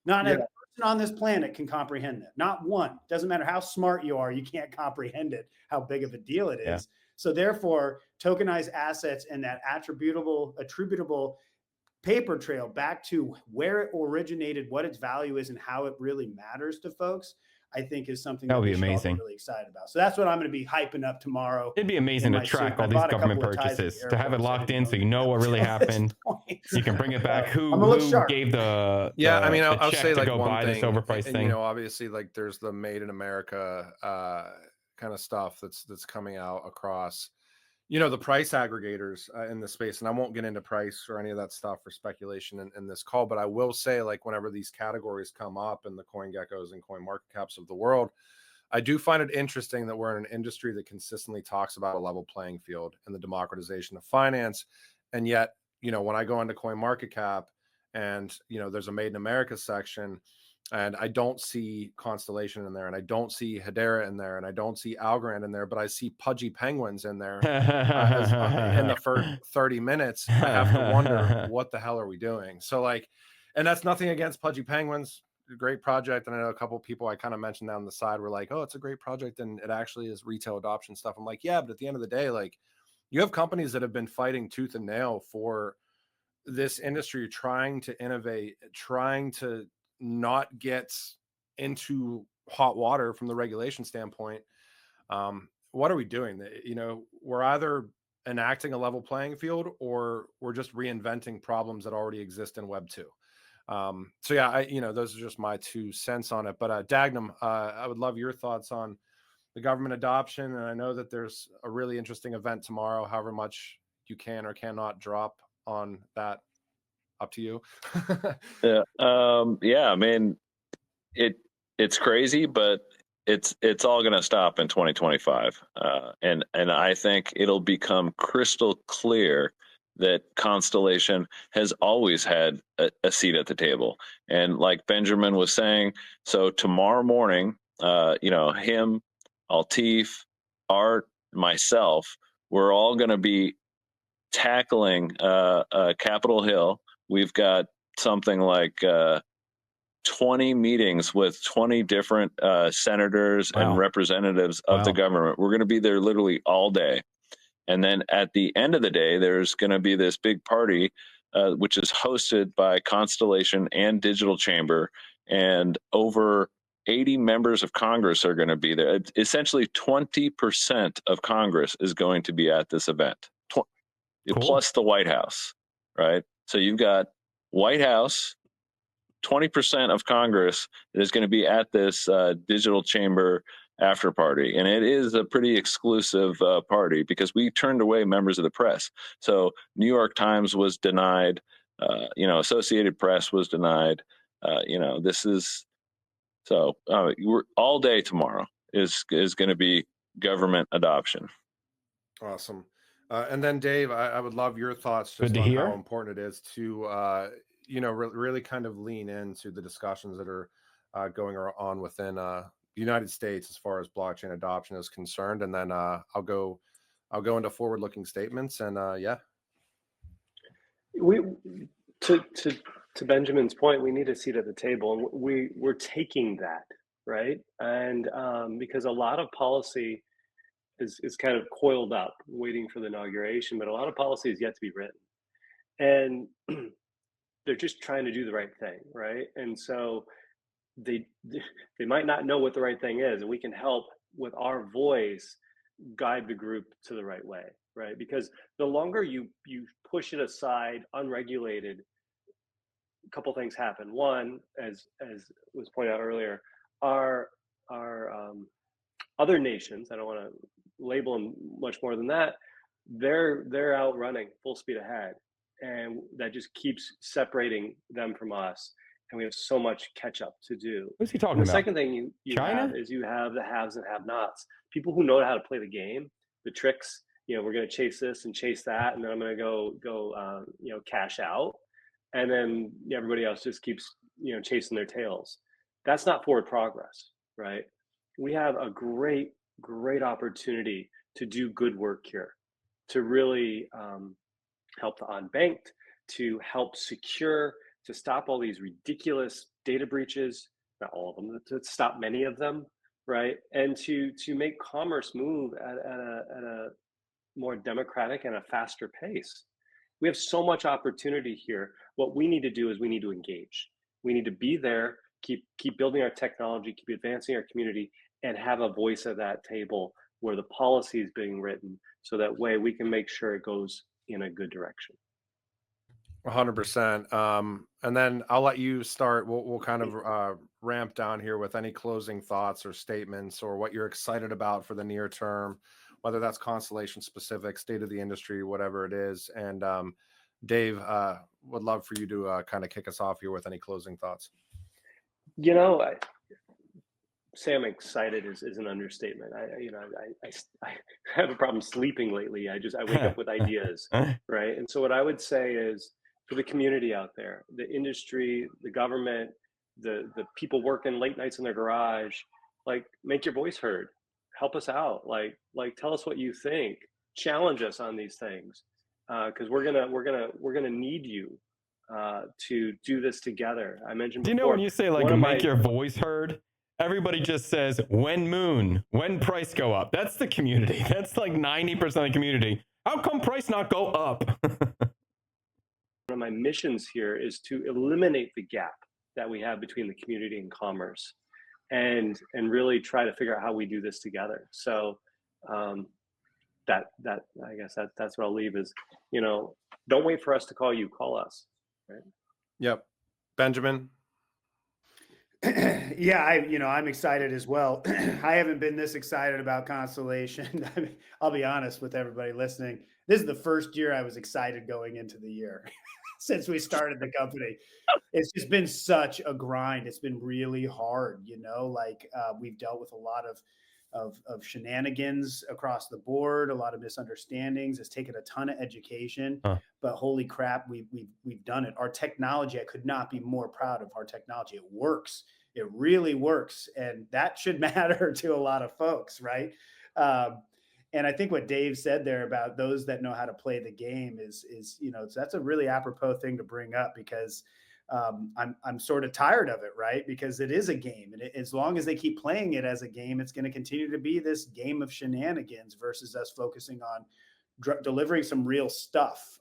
Not a person on this planet can comprehend that. Not one. Doesn't matter how smart you are, you can't comprehend it, how big of a deal it is. Yeah. So therefore, tokenized assets and that attributable paper trail back to where it originated, what its value is, and how it really matters to folks, I think is something that would be amazing. Really excited about. So that's what I'm going to be hyping up tomorrow. It'd be amazing to track all these government purchases, to have it locked in so you know what really happened. You can bring it back. Who gave the I'll say to like go one buy thing, this overpriced thing? Obviously, like there's the Made in America kind of stuff that's coming out across the price aggregators in the space. And I won't get into price or any of that stuff for speculation in this call, but I will say, like, whenever these categories come up in the CoinGeckos and CoinMarketCaps of the world, I do find it interesting that we're in an industry that consistently talks about a level playing field and the democratization of finance. And yet, when I go into CoinMarketCap and, there's a Made in America section, And I don't see Constellation in there, and I don't see Hedera in there, and I don't see Algorand in there, but I see Pudgy Penguins in there in the first 30 minutes. I have to wonder, what the hell are we doing? So like, and that's nothing against Pudgy Penguins. Great project. And I know a couple of people I kind of mentioned down the side were like, oh, it's a great project, and it actually is retail adoption stuff. I'm like, yeah, but at the end of the day, like, you have companies that have been fighting tooth and nail for this industry, trying to innovate, trying to not get into hot water from the regulation standpoint. What are we doing? You know, we're either enacting a level playing field, or we're just reinventing problems that already exist in Web 2. So yeah, those are just my 2 cents on it. But Dagnum, I would love your thoughts on the government adoption. And I know that there's a really interesting event tomorrow, however much you can or cannot drop on that, up to you. Yeah. I mean, it's crazy, but it's all going to stop in 2025. And I think it'll become crystal clear that Constellation has always had a seat at the table. And like Benjamin was saying, so tomorrow morning, him, Altif, Art, myself, we're all going to be tackling Capitol Hill. We've got something like 20 meetings with 20 different senators Wow. and representatives of the Wow. government. We're going to be there literally all day. And then at the end of the day, there's going to be this big party, which is hosted by Constellation and Digital Chamber. And over 80 members of Congress are going to be there. Essentially, 20% of Congress is going to be at this event, Cool. plus the White House, right? So you've got White House, 20% of Congress is going to be at this Digital Chamber after party. And it is a pretty exclusive party, because we turned away members of the press. So New York Times was denied, Associated Press was denied. This is, so we're all day tomorrow is going to be government adoption. Awesome. And then Dave, I would love your thoughts just Good to on hear. how important it is to, really kind of lean into the discussions that are going on within the United States as far as blockchain adoption is concerned. And then I'll go into forward-looking statements. And We to Benjamin's point, we need a seat at the table, and we're taking that, right? And because a lot of policy is kind of coiled up, waiting for the inauguration, but a lot of policy is yet to be written, and they're just trying to do the right thing, right? And so they might not know what the right thing is, and we can help with our voice guide the group to the right way, right? Because the longer you push it aside unregulated, a couple things happen. One, as was pointed out earlier, our other nations, I don't want to label them much more than that, they're out running full speed ahead, and that just keeps separating them from us, and we have so much catch up to do. What's he talking And the about? second thing you China? have is you have the haves and have-nots, people who know how to play the game, the tricks. We're going to chase this and chase that, and then I'm going to go cash out, and then everybody else just keeps chasing their tails. That's not forward progress, right? We have a great opportunity to do good work here, to really help the unbanked, to help secure, to stop all these ridiculous data breaches, not all of them, to stop many of them, right? And to make commerce move at a more democratic and a faster pace. We have so much opportunity here. What we need to do is we need to engage. We need to be there, keep building our technology, keep advancing our community, and have a voice at that table where the policy is being written, so that way we can make sure it goes in a good direction. 100%. And then I'll let you start. We'll kind of ramp down here with any closing thoughts or statements, or what you're excited about for the near term, whether that's Constellation specific, state of the industry, whatever it is. And Dave, would love for you to kind of kick us off here with any closing thoughts. Say I'm excited is an understatement. I have a problem sleeping lately. I wake up with ideas, right? And so what I would say is, for the community out there, the industry, the government, the people working late nights in their garage, like, make your voice heard, help us out, like tell us what you think, challenge us on these things, because we're gonna need you to do this together. I mentioned Do before, you know when you say like make your voice heard, everybody just says when price go up? That's the community. That's like 90% of the community. How come price not go up? One of my missions here is to eliminate the gap that we have between the community and commerce, and really try to figure out how we do this together. So that I guess that's what I'll leave is, don't wait for us to call you, call us. Right? Yep. Benjamin. Yeah, I'm excited as well. I haven't been this excited about Constellation. I mean, I'll be honest with everybody listening. This is the first year I was excited going into the year since we started the company. It's just been such a grind. It's been really hard, we've dealt with a lot of shenanigans across the board, a lot of misunderstandings. It's taken a ton of education, but holy crap, we've done it. Our technology, I could not be more proud of our technology. It works. It really works. And that should matter to a lot of folks, right? And I think what Dave said there about those that know how to play the game is that's a really apropos thing to bring up, because I'm sort of tired of it, right? Because it is a game, and as long as they keep playing it as a game, it's going to continue to be this game of shenanigans versus us focusing on delivering some real stuff.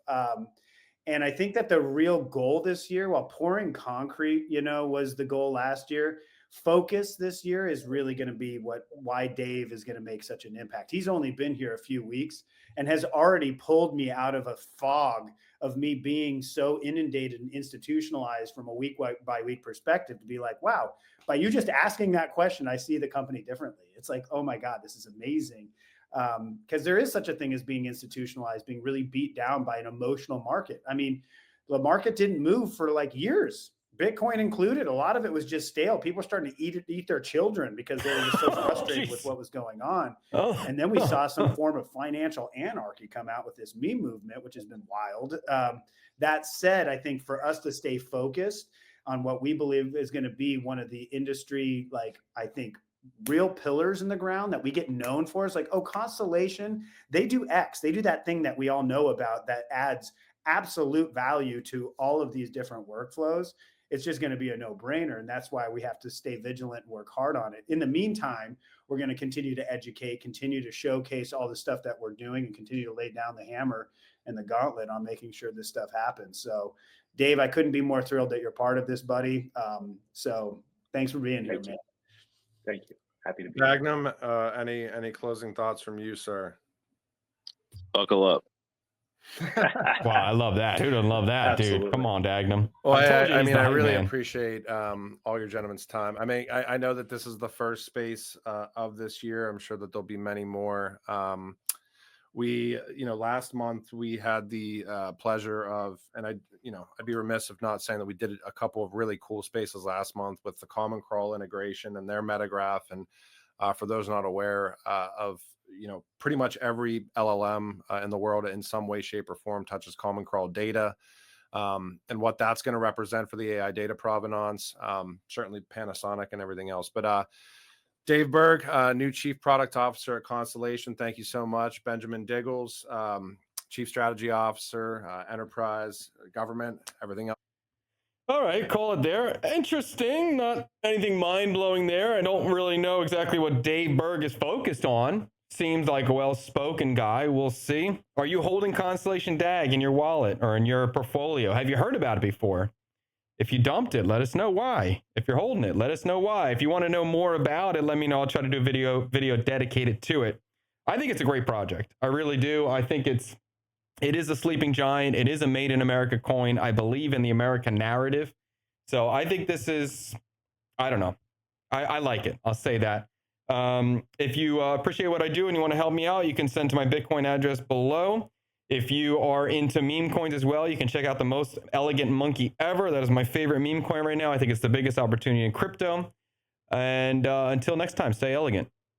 And I think that the real goal this year, while pouring concrete, was the goal last year, focus this year is really going to be why Dave is going to make such an impact. He's only been here a few weeks and has already pulled me out of a fog of me being so inundated and institutionalized from a week by week perspective to be like, wow, by you just asking that question, I see the company differently. It's like, oh my God, this is amazing. Because there is such a thing as being institutionalized, being really beat down by an emotional market. I mean, the market didn't move for like years, Bitcoin included. A lot of it was just stale. People were starting to eat their children because they were just so frustrated with what was going on. And then we saw some form of financial anarchy come out with this meme movement, which has been wild. That said, I think for us to stay focused on what we believe is going to be one of the industry, real pillars in the ground that we get known for, is like, oh, Constellation, they do X. They do that thing that we all know about that adds absolute value to all of these different workflows. It's just going to be a no-brainer. And that's why we have to stay vigilant and work hard on it. In the meantime, we're going to continue to educate, continue to showcase all the stuff that we're doing, and continue to lay down the hammer and the gauntlet on making sure this stuff happens. So, Dave, I couldn't be more thrilled that you're part of this, buddy. So thanks for being here, man. Thank you. Happy to be here. Magnum, any closing thoughts from you, sir? Buckle up. Wow, I love that. Who doesn't love that, Absolutely. dude? Come on, Dagnum. Well, I I really appreciate all your gentlemen's time. I mean, I know that this is the first space of this year. I'm sure that there'll be many more. Last month we had the pleasure of, and I'd be remiss if not saying that we did a couple of really cool spaces last month with the Common Crawl integration and their metagraph. And for those not aware of, pretty much every LLM in the world in some way, shape, or form touches Common Crawl data, and what that's going to represent for the AI data provenance, certainly Panasonic and everything else. But Dave Berg, new Chief Product Officer at Constellation. Thank you so much. Benjamin Diggles, Chief Strategy Officer, Enterprise, Government, everything else. All right, call it there. Interesting. Not anything mind-blowing there. I don't really know exactly what Dave Berg is focused on. Seems like a well-spoken guy. We'll see. Are you holding Constellation DAG in your wallet or in your portfolio? Have you heard about it before? If you dumped it, let us know why. If you're holding it, let us know why. If you want to know more about it, let me know. I'll try to do a video dedicated to it. I think it's a great project. I really do. I think it is a sleeping giant. It is a made in America coin. I believe in the American narrative. So I think this is, I don't know. I like it. I'll say that. If you appreciate what I do and you want to help me out, you can send to my Bitcoin address below. If you are into meme coins as well, you can check out the Most Elegant Monkey Ever. That is my favorite meme coin right now. I think it's the biggest opportunity in crypto. And until next time, stay elegant.